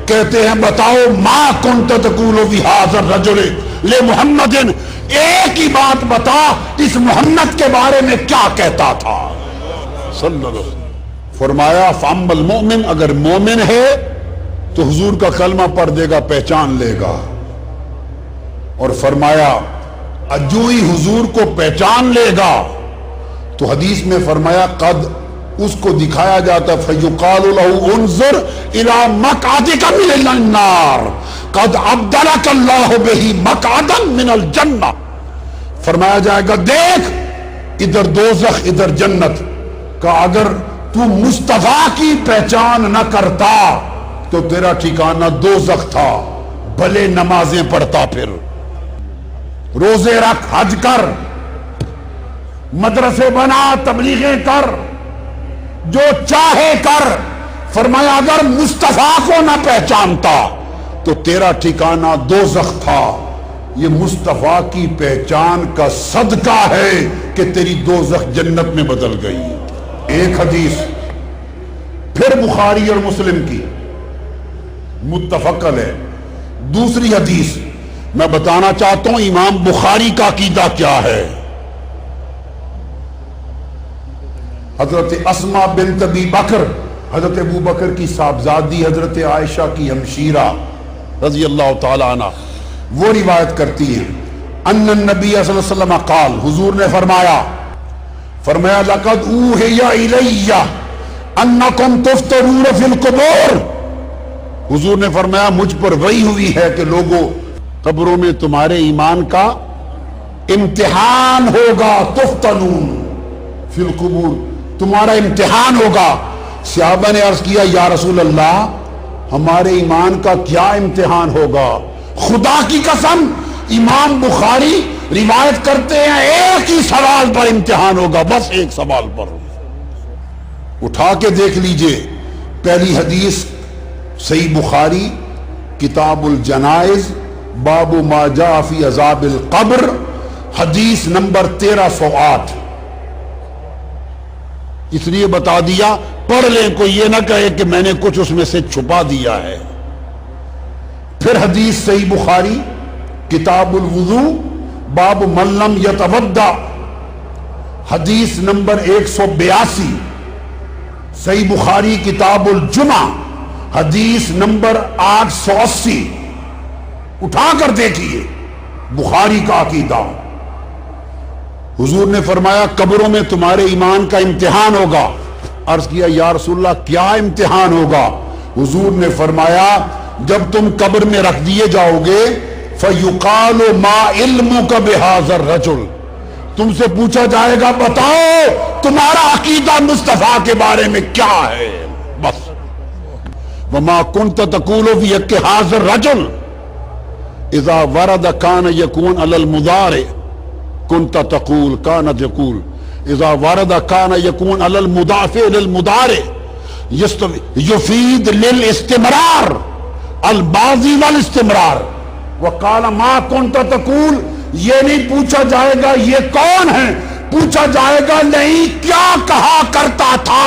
कहते हैं बताओ मा कुन्त तक़ूलु फ़ी हाज़ा रजुल ले मुहम्मदिन, एक ही बात बता, इस मोहम्मद के बारे में क्या कहता था सल्लल्लाहु अलैहि वसल्लम। फरमाया फ़अम्मल मोमिन, अगर मोमिन है तो हुजूर का कलमा पढ़ देगा, पहचान लेगा। और फरमाया अजूई हुजूर को पहचान लेगा तो हदीस में फरमाया कद उसको दिखाया जाता, फयुक़ालु लहू उन्ज़ुर इला मक़अदिका मिनल नार कद अब्दलकल्लाहु बिही मक़अदन मिनल जन्नह। फरमाया जाएगा देख इधर दोज़ख इधर जन्नत का, अगर तू मुस्तफा की पहचान न करता तो तेरा ठिकाना दोज़ख था। भले नमाजें पढ़ता, फिर रोजे रख, हज कर, मदरसे बना, तबलीगें कर, जो चाहे कर। फरमाया अगर मुस्तफा को ना पहचानता तो तेरा ठिकाना दोज़ख था। ये मुस्तफा की पहचान का सदका है कि तेरी दोज़ख जन्नत में बदल गई। एक हदीस फिर बुखारी और मुस्लिम की मुत्तफ़क़ है। दूसरी हदीस मैं बताना चाहता हूं इमाम बुखारी का अकीदा क्या है। हजरत अस्मा बिन्त अबी बकर, हजरत अबू बकर की साहबजादी, हजरत आयशा की हमशीरा रज़ी अल्लाह तआला अन्हा, वो रिवायत करती है अन्नन नबी सल्लल्लाहु अलैहि वसल्लम क़ाल, हुजूर ने फरमाया लक़द ऊहिया इलैया अन्नकुम तुफ्तरून फिल कुबूर। हुजूर ने फरमाया मुझ पर वही हुई है कि लोगों, कब्रों में तुम्हारे ईमान का इम्तिहान होगा। तुफ्तनून फिल कुबूर, तुम्हारा इम्तिहान होगा। सहाबा ने अर्ज किया या रसूल अल्लाह, हमारे ईमान का क्या इम्तिहान होगा? खुदा की कसम, इमाम बुखारी रिवायत करते हैं एक ही सवाल पर इम्तिहान होगा, बस एक सवाल पर। उठा के देख लीजिए, पहली हदीस सही बुखारी किताबुल जनाइज बाबू मा जा फी अज़ाबिल कब्र, हदीस नंबर 1308। इसलिए बता दिया, पढ़ लें, कोई ये ना कहे कि मैंने कुछ उसमें से छुपा दिया है। फिर हदीस सही बुखारी किताबुल वुजू बाब मल्लम यतवद्दा, हदीस नंबर 182। सही बुखारी किताबुल जुमा हदीस नंबर 880। उठाकर देखिए बुखारी का अकीदा। हुजूर ने फरमाया कब्रों में तुम्हारे ईमान का इम्तिहान होगा। अर्ज किया या रसूलल्लाह क्या इम्तिहान होगा? हुजूर ने फरमाया जब तुम कब्र में रख दिए जाओगे, फयुकालो मा इल्मु का बिहाज़र रजुल, तुमसे पूछा जाएगा बताओ तुम्हारा अकीदा मुस्तफा के बारे में क्या है? बस वमा कुन्त तकूलु फी हक़्क़ि हाज़िर रजुल इज़ा वरद कान यकून अलल मुदारे कुन्त तकूल कानत यकूल इज़ा वरद कान यकून अलल मुदाफ़े लिल मुदारे युफीद लिल इस्तिमरार अल बाज़ी वल इस्तिमरार वक़ाल मा कुन्त तकूल। ये नहीं पूछा जाएगा ये कौन है, पूछा जाएगा नहीं क्या कहा करता था,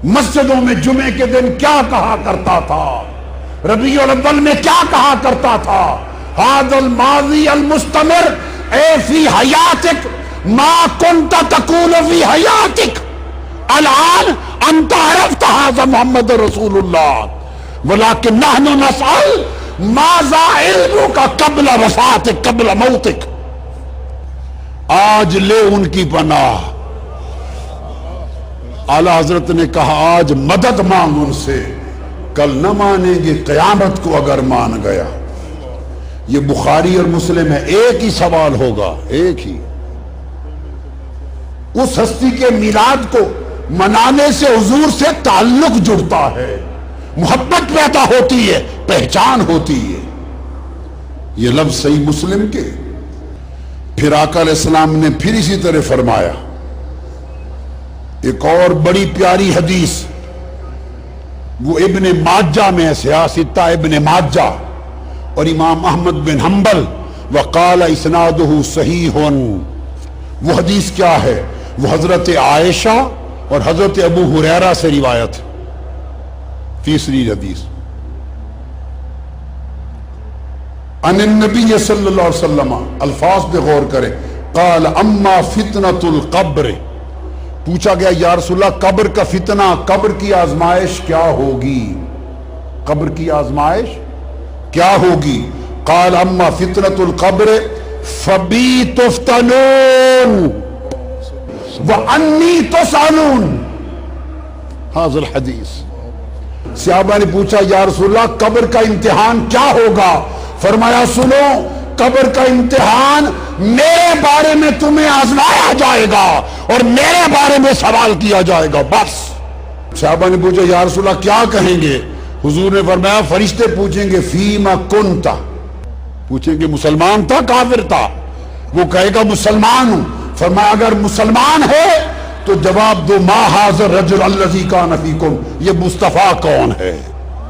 मस्जिदों में जुमे के दिन क्या कहा करता था, रबीउल अव्वल में क्या कहा करता था। हादल माज़ी अल मुस्तमर ए फी हयातिक मा कुन्त तकूल फी हयातिक अलान अंत अरफ्त हाज़ा मुहम्मद रसूलुल्लाह वलाकिन नहनु नसअल माज़ा इल्मु का कब्ल वफ़ातिक कब्ल मौतिक। आज ले उनकी पनाह। आला हजरत ने कहा आज मदद मांग उनसे, कल न मानेंगे कयामत को अगर मान गया। ये बुखारी और मुस्लिम है, एक ही सवाल होगा, एक ही। उस हस्ती के मिलाद को मनाने से हुजूर से ताल्लुक जुड़ता है, मोहब्बत पैदा होती है, पहचान होती है। ये लफ्ज सही मुस्लिम के। फिर आका अलैहिस्सलाम ने फिर इसी तरह फरमाया, एक और बड़ी प्यारी हदीस, वो इब्ने माजा में है, सियासिता इब्ने माजा और इमाम अहमद बिन हम्बल वक़ाल इस्नादुहु सहीहुन। वो हदीस क्या है? वो हजरत आयशा और हजरत अबू हुरैरा से रिवायत है। तीसरी हदीस अन नबी सल्लल्लाहु अलैहि वसल्लम, अल्फाज पे गौर करें, क़ाल अम्मा फितनतुल क़ब्र, पूछा गया या रसूलल्लाह कब्र का फितना, कब्र की आजमाइश क्या होगी? कब्र की आजमाइश क्या होगी? क़ाल अम्मा फितनतुल क़ब्र फबी तुफ्तनून व अन्नी तुसअलून। हाज़िल हदीस। सहाबा ने पूछा या रसूलल्लाह कब्र का इम्तिहान क्या होगा? फरमाया सुनो, कब्र का इम्तिहान मेरे बारे में तुम्हें आजमाया जाएगा और मेरे बारे में सवाल किया जाएगा, बस। सहाबा ने पूछा या रसूलल्लाह क्या कहेंगे? हुजूर ने फरमाया फरिश्ते पूछेंगे फीमा कुन्ता, पूछेंगे मुसलमान था काफिर था? वो कहेगा मुसलमान हूं। फरमाया अगर मुसलमान है तो जवाब दो मा हाज़िर रजुल अल्लज़ी कान फीकुम, ये मुस्तफा कौन है?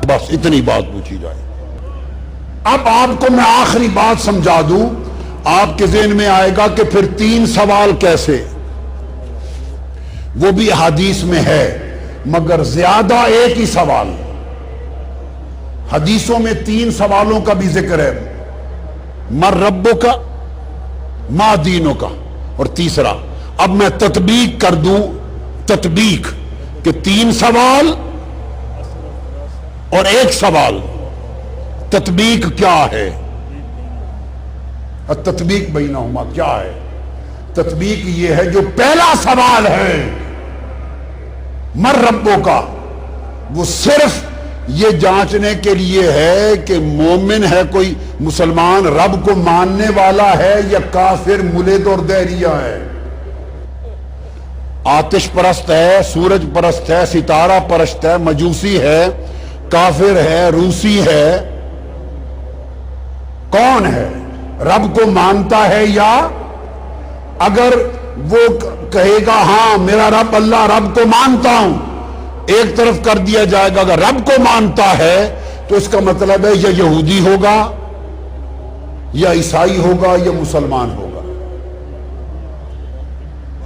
बस इतनी बात पूछी जाए। अब आपको मैं आखिरी बात समझा दूं, आपके ज़हन में आएगा कि फिर तीन सवाल कैसे? वो भी हदीस में है मगर ज्यादा एक ही सवाल। हदीसों में तीन सवालों का भी जिक्र है, मर रब्बो का, मा दीनों का, और तीसरा। अब मैं तत्बीक कर दूं, तत्बीक कि तीन सवाल और एक सवाल। तत्बीक क्या है? तत्बीक बैनहुमा क्या है? तत्बीक ये है जो पहला सवाल है मर रब्बों का, वो सिर्फ ये जांचने के लिए है कि मोमिन है कोई मुसलमान, रब को मानने वाला है या काफिर मुलेद और दैरिया है, आतिश परस्त है, सूरज परस्त है, सितारा परस्त है, मजूसी है, काफिर है, रूसी है, कौन है? रब को मानता है या अगर वो कहेगा हां मेरा रब अल्लाह, रब को मानता हूं, एक तरफ कर दिया जाएगा। अगर रब को मानता है तो इसका मतलब है या यहूदी होगा या ईसाई होगा या मुसलमान होगा।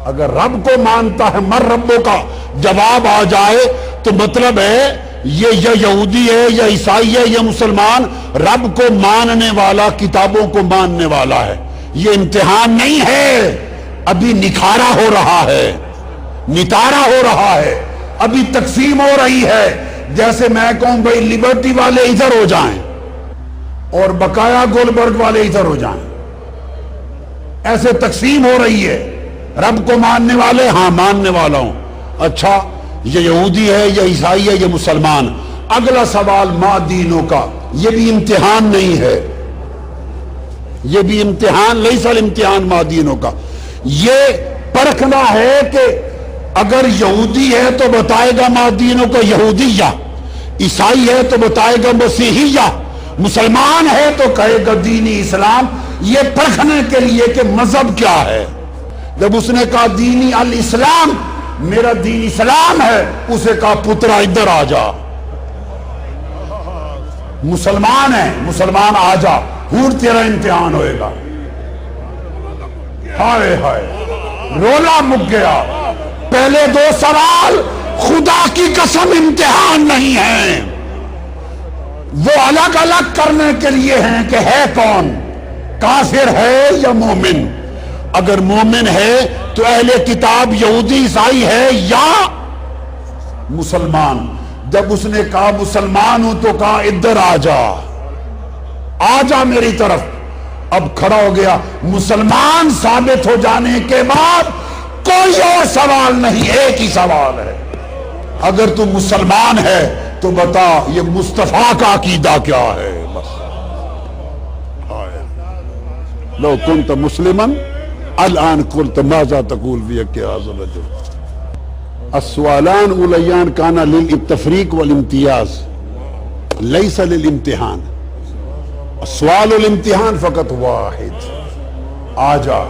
अगर रब को मानता है, मर रब्बों का जवाब आ जाए तो मतलब है ये या यहूदी है या ईसाई है या मुसलमान, रब को मानने वाला, किताबों को मानने वाला है। ये इम्तिहान नहीं है, अभी निखारा हो रहा है, नितारा हो रहा है, अभी तकसीम हो रही है। जैसे मैं कहूं भाई लिबर्टी वाले इधर हो जाएं और बकाया गोलबर्ग वाले इधर हो जाएं, ऐसे तकसीम हो रही है। रब को मानने वाले, हां मानने वाला हूं, अच्छा ये यहूदी है या ईसाई है या मुसलमान। अगला सवाल मा दीनों का, ये भी इम्तिहान नहीं है, ये भी इम्तिहान नहीं, सल इम्तिहान मा दीनों का। ये परखना है कि अगर यहूदी है तो बताएगा मा दीनों का यहूदिया, ईसाई है तो बताएगा मसीहिया, मुसलमान है तो कहेगा दीनी इस्लाम। ये परखने के लिए कि मजहब क्या है। जब उसने कहा दीनी अल इस्लाम, मेरा दीन इस्लाम है, उसे कहा पुत्रा इधर आ जा, मुसलमान है, मुसलमान आ जा, हूर तेरा इम्तिहान होएगा। हाय हाय, रोला मुक गया। पहले दो सवाल खुदा की कसम इम्तिहान नहीं है, वो अलग अलग करने के लिए हैं कि है कौन, काफिर है या मोमिन। अगर मोमिन है तो अहले किताब यहूदी ईसाई है या मुसलमान। जब उसने कहा मुसलमान हूं तो कहा इधर आ जा मेरी तरफ। अब खड़ा हो गया। मुसलमान साबित हो जाने के बाद कोई और सवाल नहीं, एक ही सवाल है। अगर तू मुसलमान है तो बता ये मुस्तफा का अकीदा क्या है। बस लो कुंत मुस्लिमन अल आन कुल्त माजा तकूल भी क्या अस्वालान उलयान काना लिल इत्तफरीक वल इम्तियाज लैसा लिल इम्तिहान, सवाल उल इम्तिहान फकत वाहिद। आजा,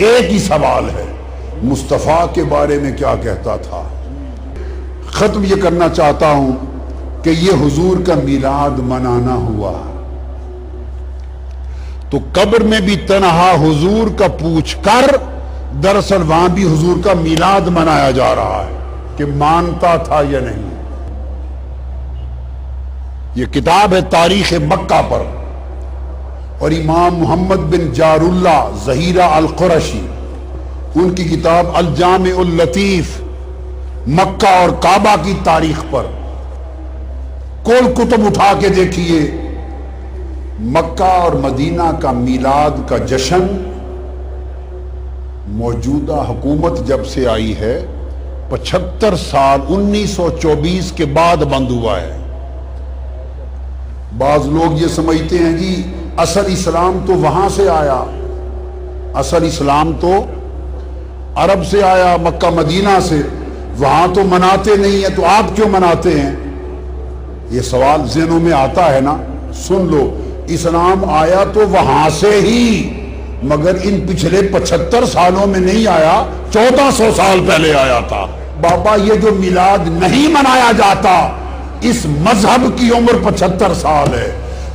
एक ही सवाल है, मुस्तफा के बारे में क्या कहता था। खत्म ये करना चाहता हूं कि ये हुजूर का मिलाद मनाना हुआ तो कब्र में भी तनहा हुजूर का पूछ कर, दरअसल वहां भी हुजूर का मिलाद मनाया जा रहा है कि मानता था या नहीं। ये किताब है तारीख मक्का पर, और इमाम मोहम्मद बिन जारुल्ला जहीरा अल कुरैशी, उनकी किताब अल जामे उल लतीफ मक्का और काबा की तारीख पर। कुल कुतुब उठा के देखिए, मक्का और मदीना का मिलाद का जश्न मौजूदा हुकूमत जब से आई है 75 साल 1924 के बाद बंद हुआ है। बाज लोग ये समझते हैं जी असल इस्लाम तो वहां से आया, असल इस्लाम तो अरब से आया, मक्का मदीना से, वहां तो मनाते नहीं है तो आप क्यों मनाते हैं। ये सवाल ज़हनों में आता है ना। सुन लो, इस्लाम आया तो वहां से ही, मगर इन पिछले 75 सालों में नहीं आया, 1400 साल पहले आया था। बाबा ये जो मिलाद नहीं मनाया जाता, इस मजहब की उम्र 75 साल है।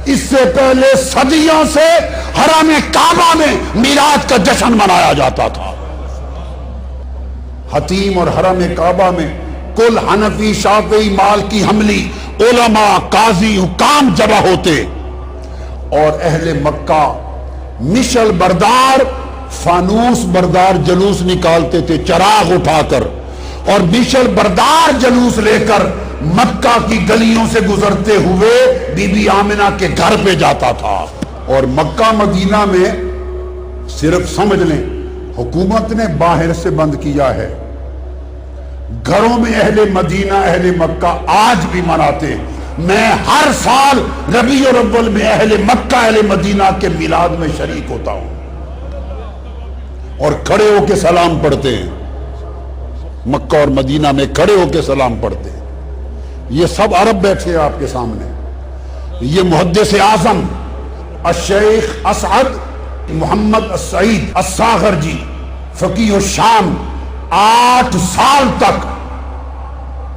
इससे पहले सदियों से हरम काबा में मिलाद का जश्न मनाया जाता था। हतीम और हरम काबा में कुल हनफी शाफी मालिकी हमली उलमा काजी हुकाम जमा होते, और अहले मक्का मिशल बरदार फानूस बरदार जुलूस निकालते थे चराग उठाकर, और मिशल बरदार जुलूस लेकर मक्का की गलियों से गुजरते हुए बीबी आमिना के घर पे जाता था। और मक्का मदीना में सिर्फ समझ लें, हुकूमत ने बाहर से बंद किया है, घरों में अहले मदीना अहले मक्का आज भी मनाते हैं। मैं हर साल रबी और अव्वल में अहले मक्का अहले मदीना के मिलाद में शरीक होता हूं और खड़े होके सलाम पढ़ते हैं। मक्का और मदीना में खड़े होके सलाम पढ़ते हैं। ये सब अरब बैठे हैं आपके सामने। ये मुहद्दिस आज़म अश-शेख असअद मोहम्मद अस-सईद अस-सागर जी फकीह शाम 8 साल तक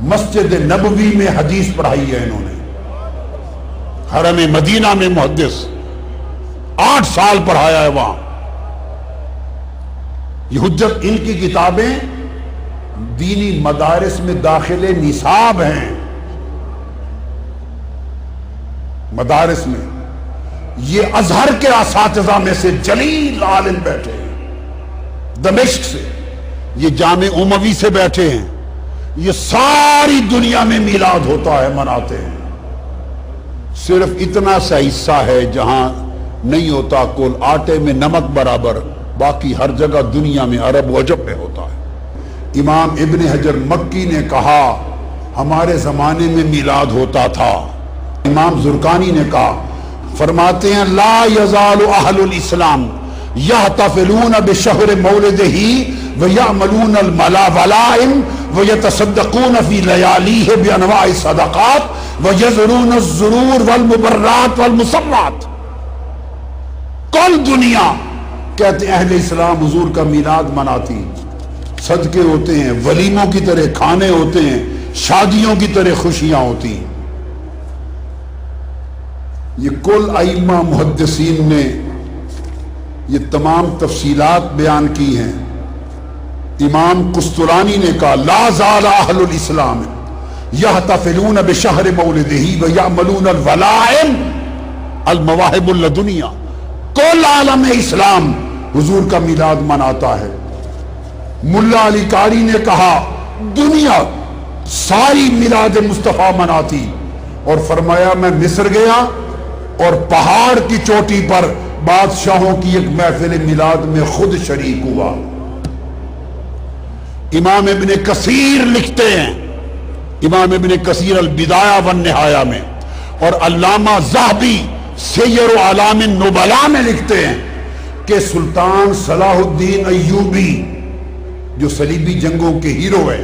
मस्जिद नबवी में हदीस पढ़ाई है इन्होंने। हरम मदीना में मुहद्दिस 8 साल पढ़ाया है वहां। ये हुज्जत इनकी किताबें दीनी मदारिस में दाखिले निसाब हैं। मदारिस में ये अजहर के असातिज़ा में से जलील आलिम बैठे हैं। दमिश्क से, ये जामे उमवी से बैठे हैं। ये सारी दुनिया में मिलाद होता है, मनाते हैं। सिर्फ इतना सा हिस्सा है जहां नहीं होता, कुल आटे में नमक बराबर, बाकी हर जगह दुनिया में अरब वजब में होता है। इमाम इब्न हजर मक्की ने कहा हमारे जमाने में मिलाद होता था। इमाम जुरकानी ने कहा, फरमाते हैं ला यज़ालु अहलुल इस्लाम यहतफिलून बिशहर मौलिदिही व यअमलून अल मलावलाइम व यतसद्दक़ून फी लयालीहि बिअनवाइ सदक़ात व यज़रून अज़्ज़ुरूर वल मुबर्रात वल मुसम्मात। कल दुनिया कहते हैं अहले इस्लाम हुजूर का मिलाद मनाती, सदके होते हैं, वलीमों की तरह खाने होते हैं, शादियों की तरह खुशियां होती हैं। ये कुल आइम्मा मुहद्दिसीन ने ये तमाम तफसीलात बयान की हैं। इमाम कुस्तुलानी ने कहा ला ज़ाला अहलुल इस्लाम यहतफिलून बिशहर मौलिदिही व यअमलून अल वलाइम अल मवाहिबुल लदुनिया। कुल आलम इस्लाम हुजूर का मिलाद मनाता है। मुल्ला अली कारी ने कहा दुनिया सारी मिलाद मुस्तफा मनाती, और फरमाया मैं मिस्र गया और पहाड़ की चोटी पर बादशाहों की एक महफिल मिलाद में खुद शरीक हुआ। इमाम इब्ने कसीर लिखते हैं, इमाम इब्ने कसीर अल बिदाया वन निहाया में, और अल्लामा ज़हबी सय्यर आलामिन नुबला में लिखते हैं कि सुल्तान सलाहुद्दीन अय्यूबी जो सलीबी जंगों के हीरो है,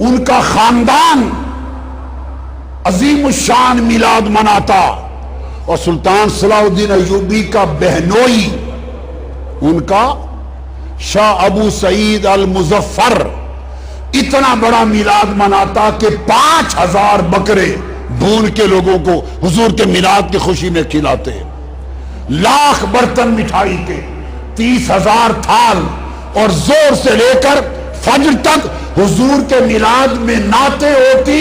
उनका खानदान अजीम शान मिलाद मनाता, और सुल्तान सलाहुद्दीन अय्यूबी का बहनोई उनका शाह अबू सईद अल मुजफ्फर इतना बड़ा मिलाद मनाता कि 5000 बकरे भून के लोगों को हुजूर के मिलाद की खुशी में खिलाते, लाख बर्तन मिठाई के, 30,000 थाल, और जोर से लेकर फज्र तक हुजूर के मिलाद में नाते होती,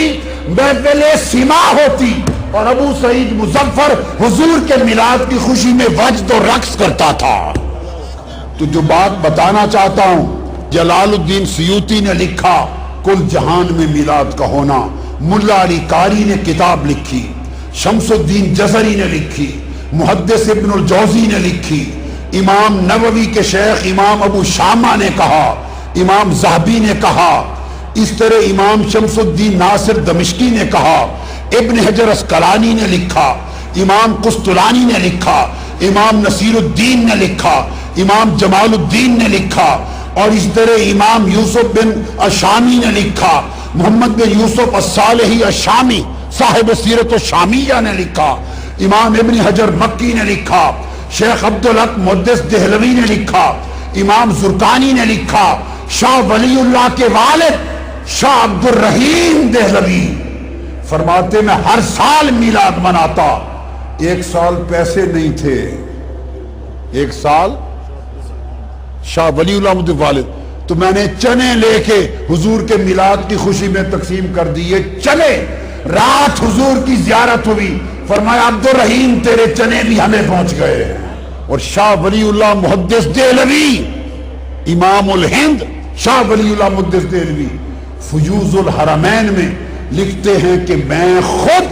महफिले सिमा होती, और अबू सईद मुजफ्फर हुजूर के मिलाद की खुशी में वज्द और रक्स करता था। तो जो बात बताना चाहता हूं, जलालुद्दीन सुयूती ने लिखा कुल जहान में मिलाद का होना, मुल्ला अली कारी ने किताब लिखी, शम्सुद्दीन जज़री ने लिखी, मुहद्दिस इब्नुल जौज़ी ने लिखी, इमाम नववी के शेख इमाम अबू शामा ने कहा, इमाम ज़हबी ने कहा, इस तरह इमाम शम्सुद्दीन नासिर दमिश्की ने कहा, इब्न हजर अस्कलानी ने लिखा, इमाम कुस्तुलानी ने लिखा, इमाम नसीरुद्दीन ने लिखा, इमाम जमालुद्दीन ने लिखा, और इस तरह इमाम यूसुफ बिन अशामी ने लिखा, मोहम्मद बिन यूसुफ अस्सालेही अशामी साहिब सीरत शामिया ने लिखा, इमाम इब्न हजर मक्की ने लिखा, शेख अब्दुल हक मुहद्दिस देहलवी ने लिखा, इमाम जुरकानी ने लिखा, शाह वलीउल्लाह के वालिद शाह अब्दुल रहीम देहलवी फरमाते मैं हर साल मिलाद मनाता। एक साल पैसे नहीं थे, एक साल शाह वलीउल्लाह मुहद्दिस वालिद, तो मैंने चने लेके हुजूर के मिलाद की खुशी में तकसीम कर दिए। चने रात हुजूर की जियारत हुई, फरमाया अब्दुल रहीम तेरे चने भी हमें पहुंच गए। और शाह वलीउल्लाह मुहद्दिस देहलवी, इमामुल हिंद शाह वलीउल्लाह मुहद्दिस देहलवी फुयूजुल हरमैन में लिखते हैं कि मैं खुद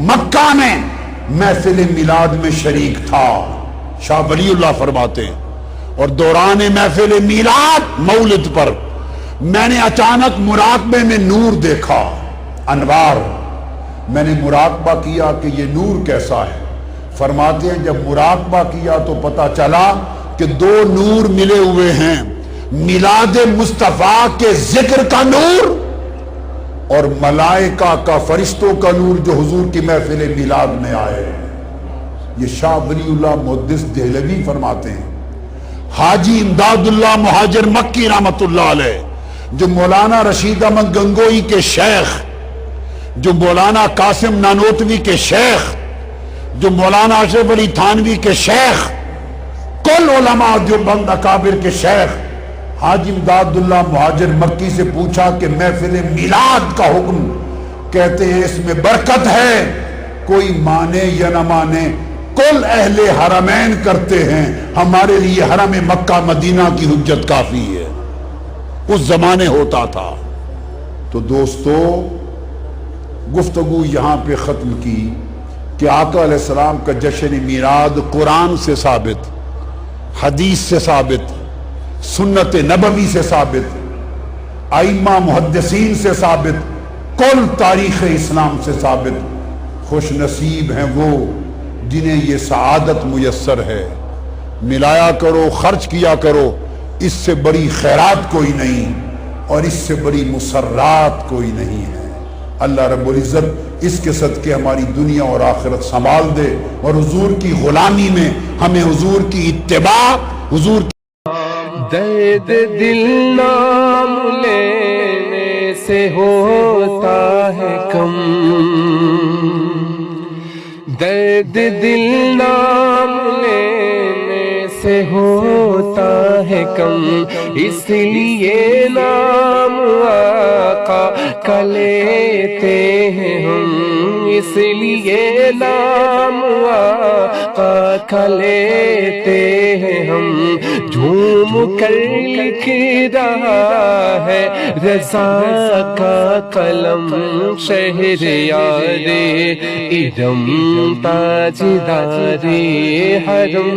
मक्का में महफिल मिलाद में शरीक था। शाह वलीउल्लाह फरमाते हैं, और दौरान महफिल मिलाद मौलिद पर मैंने अचानक मुराकबे में नूर देखा, अनवार। मैंने मुराकबा किया कि ये नूर कैसा है। फरमाते हैं जब मुराकबा किया तो पता चला कि दो नूर मिले हुए हैं, मिलाद मुस्तफा के जिक्र का नूर और मलाइका का, फरिश्तों का नूर जो हुजूर की महफिल मिलाद में आए। ये शाह वलीउल्लाह मुहद्दिस देहलवी फरमाते हैं। हाजी इमदादुल्लाह मुहाजिर मक्की रहमतुल्लाह अलैह, जो मौलाना रशीद अहमद गंगोई के शेख, जो मौलाना कासिम नानोतवी के शेख, जो मौलाना अशरफ अली थानवी के शेख, कुल उलमा देवबंद अकाबिर के शेख, हाजी इमदादुल्लाह मुहाजिर मक्की से पूछा कि महफिल मिलाद का हुक्म, कहते हैं इसमें बरकत है, कोई माने या न माने कुल अहले हरमैन करते हैं, हमारे लिए हरम मक्का मदीना की हुज्जत काफी है। उस जमाने होता था। तो दोस्तों, गुफ्तगू यहां पे खत्म की कि आका अलैहिस्सलाम का जश्न मीलाद कुरान से साबित, हदीस से साबित, सुन्नत नबवी से साबित, आइम्मा मुहद्दिसीन से साबित, कुल तारीख इस्लाम से साबित। खुश नसीब हैं वो जिन्हें ये सआदत मुयस्सर है। मिलाया करो, खर्च किया करो, इससे बड़ी खैरात कोई नहीं और इससे बड़ी मुसर्रात कोई नहीं है। अल्लाह रब्बुल इज्जत इसके सदके हमारी दुनिया और आखिरत संभाल दे और हुजूर की गुलामी में हमें हुजूर की इत्तिबा, हुजूर दर्द दिल नाम लेने से होता है कम, दर्द दिल नाम लेने से होता है कम, इसलिए नाम आका का लेते हैं हम, इसलिए नाम आका का लेते हैं हम। झूम कर लिख रहा है रज़ा का कलम, शहरयारे इरम ताजदारे हरम,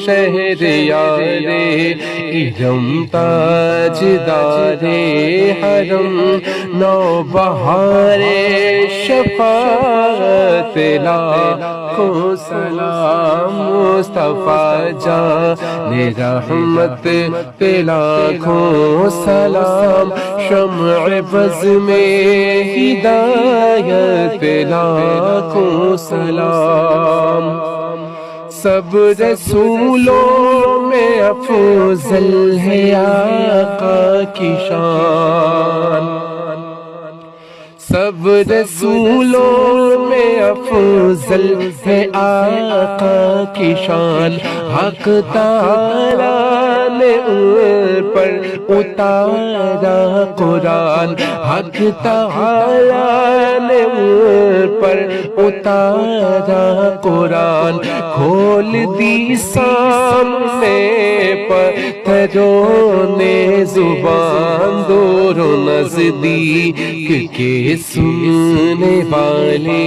शहरयारे इरम ताजदारे हरम, नौबहारे शफाअत लाखों सलाम, मुस्तफा जाने रहमत पे लाखों सलाम, शम्अ बज़ में हिदायत पे लाखों सलाम। सब रसूलों में अफजल है आका की शान, सब रसूलों में अफजल है आका की शान। हक ताला ने उन पर उतारा कुरान, हक ताला ने उन पर उतारा कुरान, खोल दी सामने पत्थरों ने जुबान, दूरों नजदीक के सुनने वाले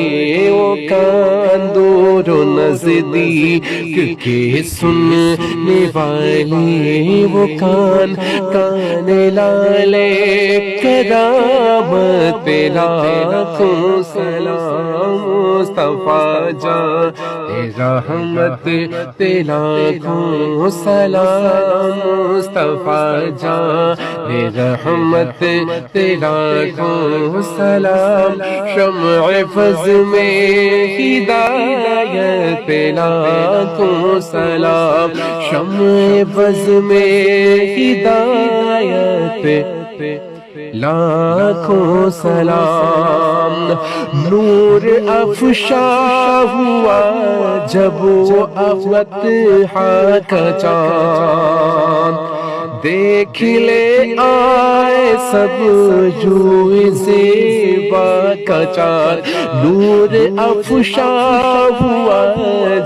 वो कान, दूरों नजदीक के सुनने वाले वो कान, कान लाले करामत पे लाखों सलाम, मुस्तफा जाने रहमत पे लाखों सलाम, मुस्तफा जाने रहमत पे लाखों सलाम, शम्अ फज़ में हिदायत पे लाखों सलाम, शम्अ फज़ में हिदायत पे लाखों सलाम। नूर अफ़शा हुआ जब वो अफ़तहा का चाँद, देख ले आए सब जुए ज़ेबा का चाँद। नूर अफ़शा हुआ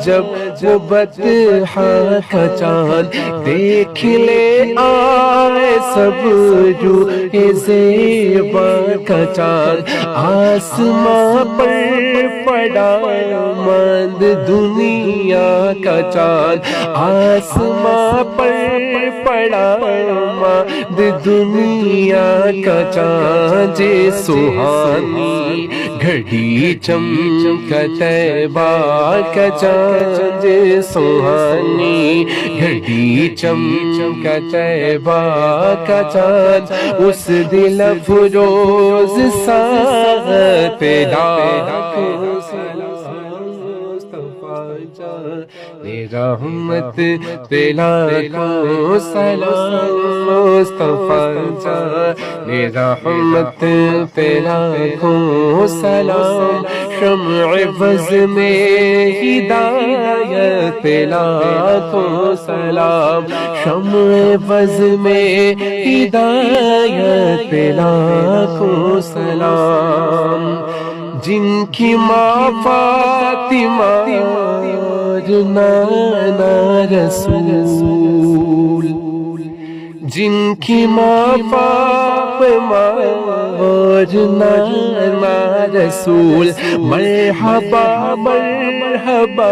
जब वो बतहा का चाँद, देख ले आए सब जुए ज़ेबा का चाँद। आसमां पर पड़ा मंद दुनिया का चाँद, आसमां पर पड़ा माद दुनिया का चाँद सुहानी, घड़ी चमक तैबा का चाँद सुहानी, घड़ी चमक तैबा का चाँद, उस दिल अफरोज सा तेरा रहमत तेरा को सलाम मुस्तफा जाने, रहमत तेरा को सलाम, शम्अ वज़ में हिदायत तेरा को सलाम, शम्अ वज़ में हिदायत तेरा को सलाम। जिनकी माँ फातिमा नाना रसूल, जिनकी माँ फातिमा और नाना रसूल, मरहबा मरहबा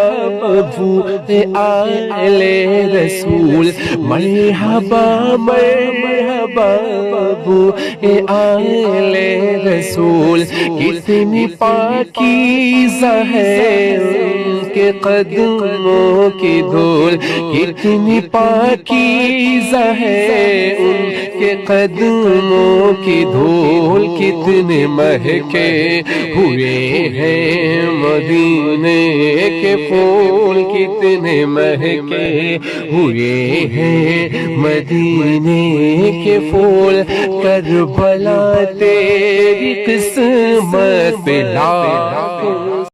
बूए आले रसूल, मरहबा मरहबा बूए आले रसूल, कितनी पाकीज़ा है के कदमों की धूल, कितनी पाकीज़ा है उनके कदमों की धूल, कितने महके हुए हैं मदीने के फूल, कितने महके हुए हैं मदीने के फूल, करबला तेरी किस्मत पे ला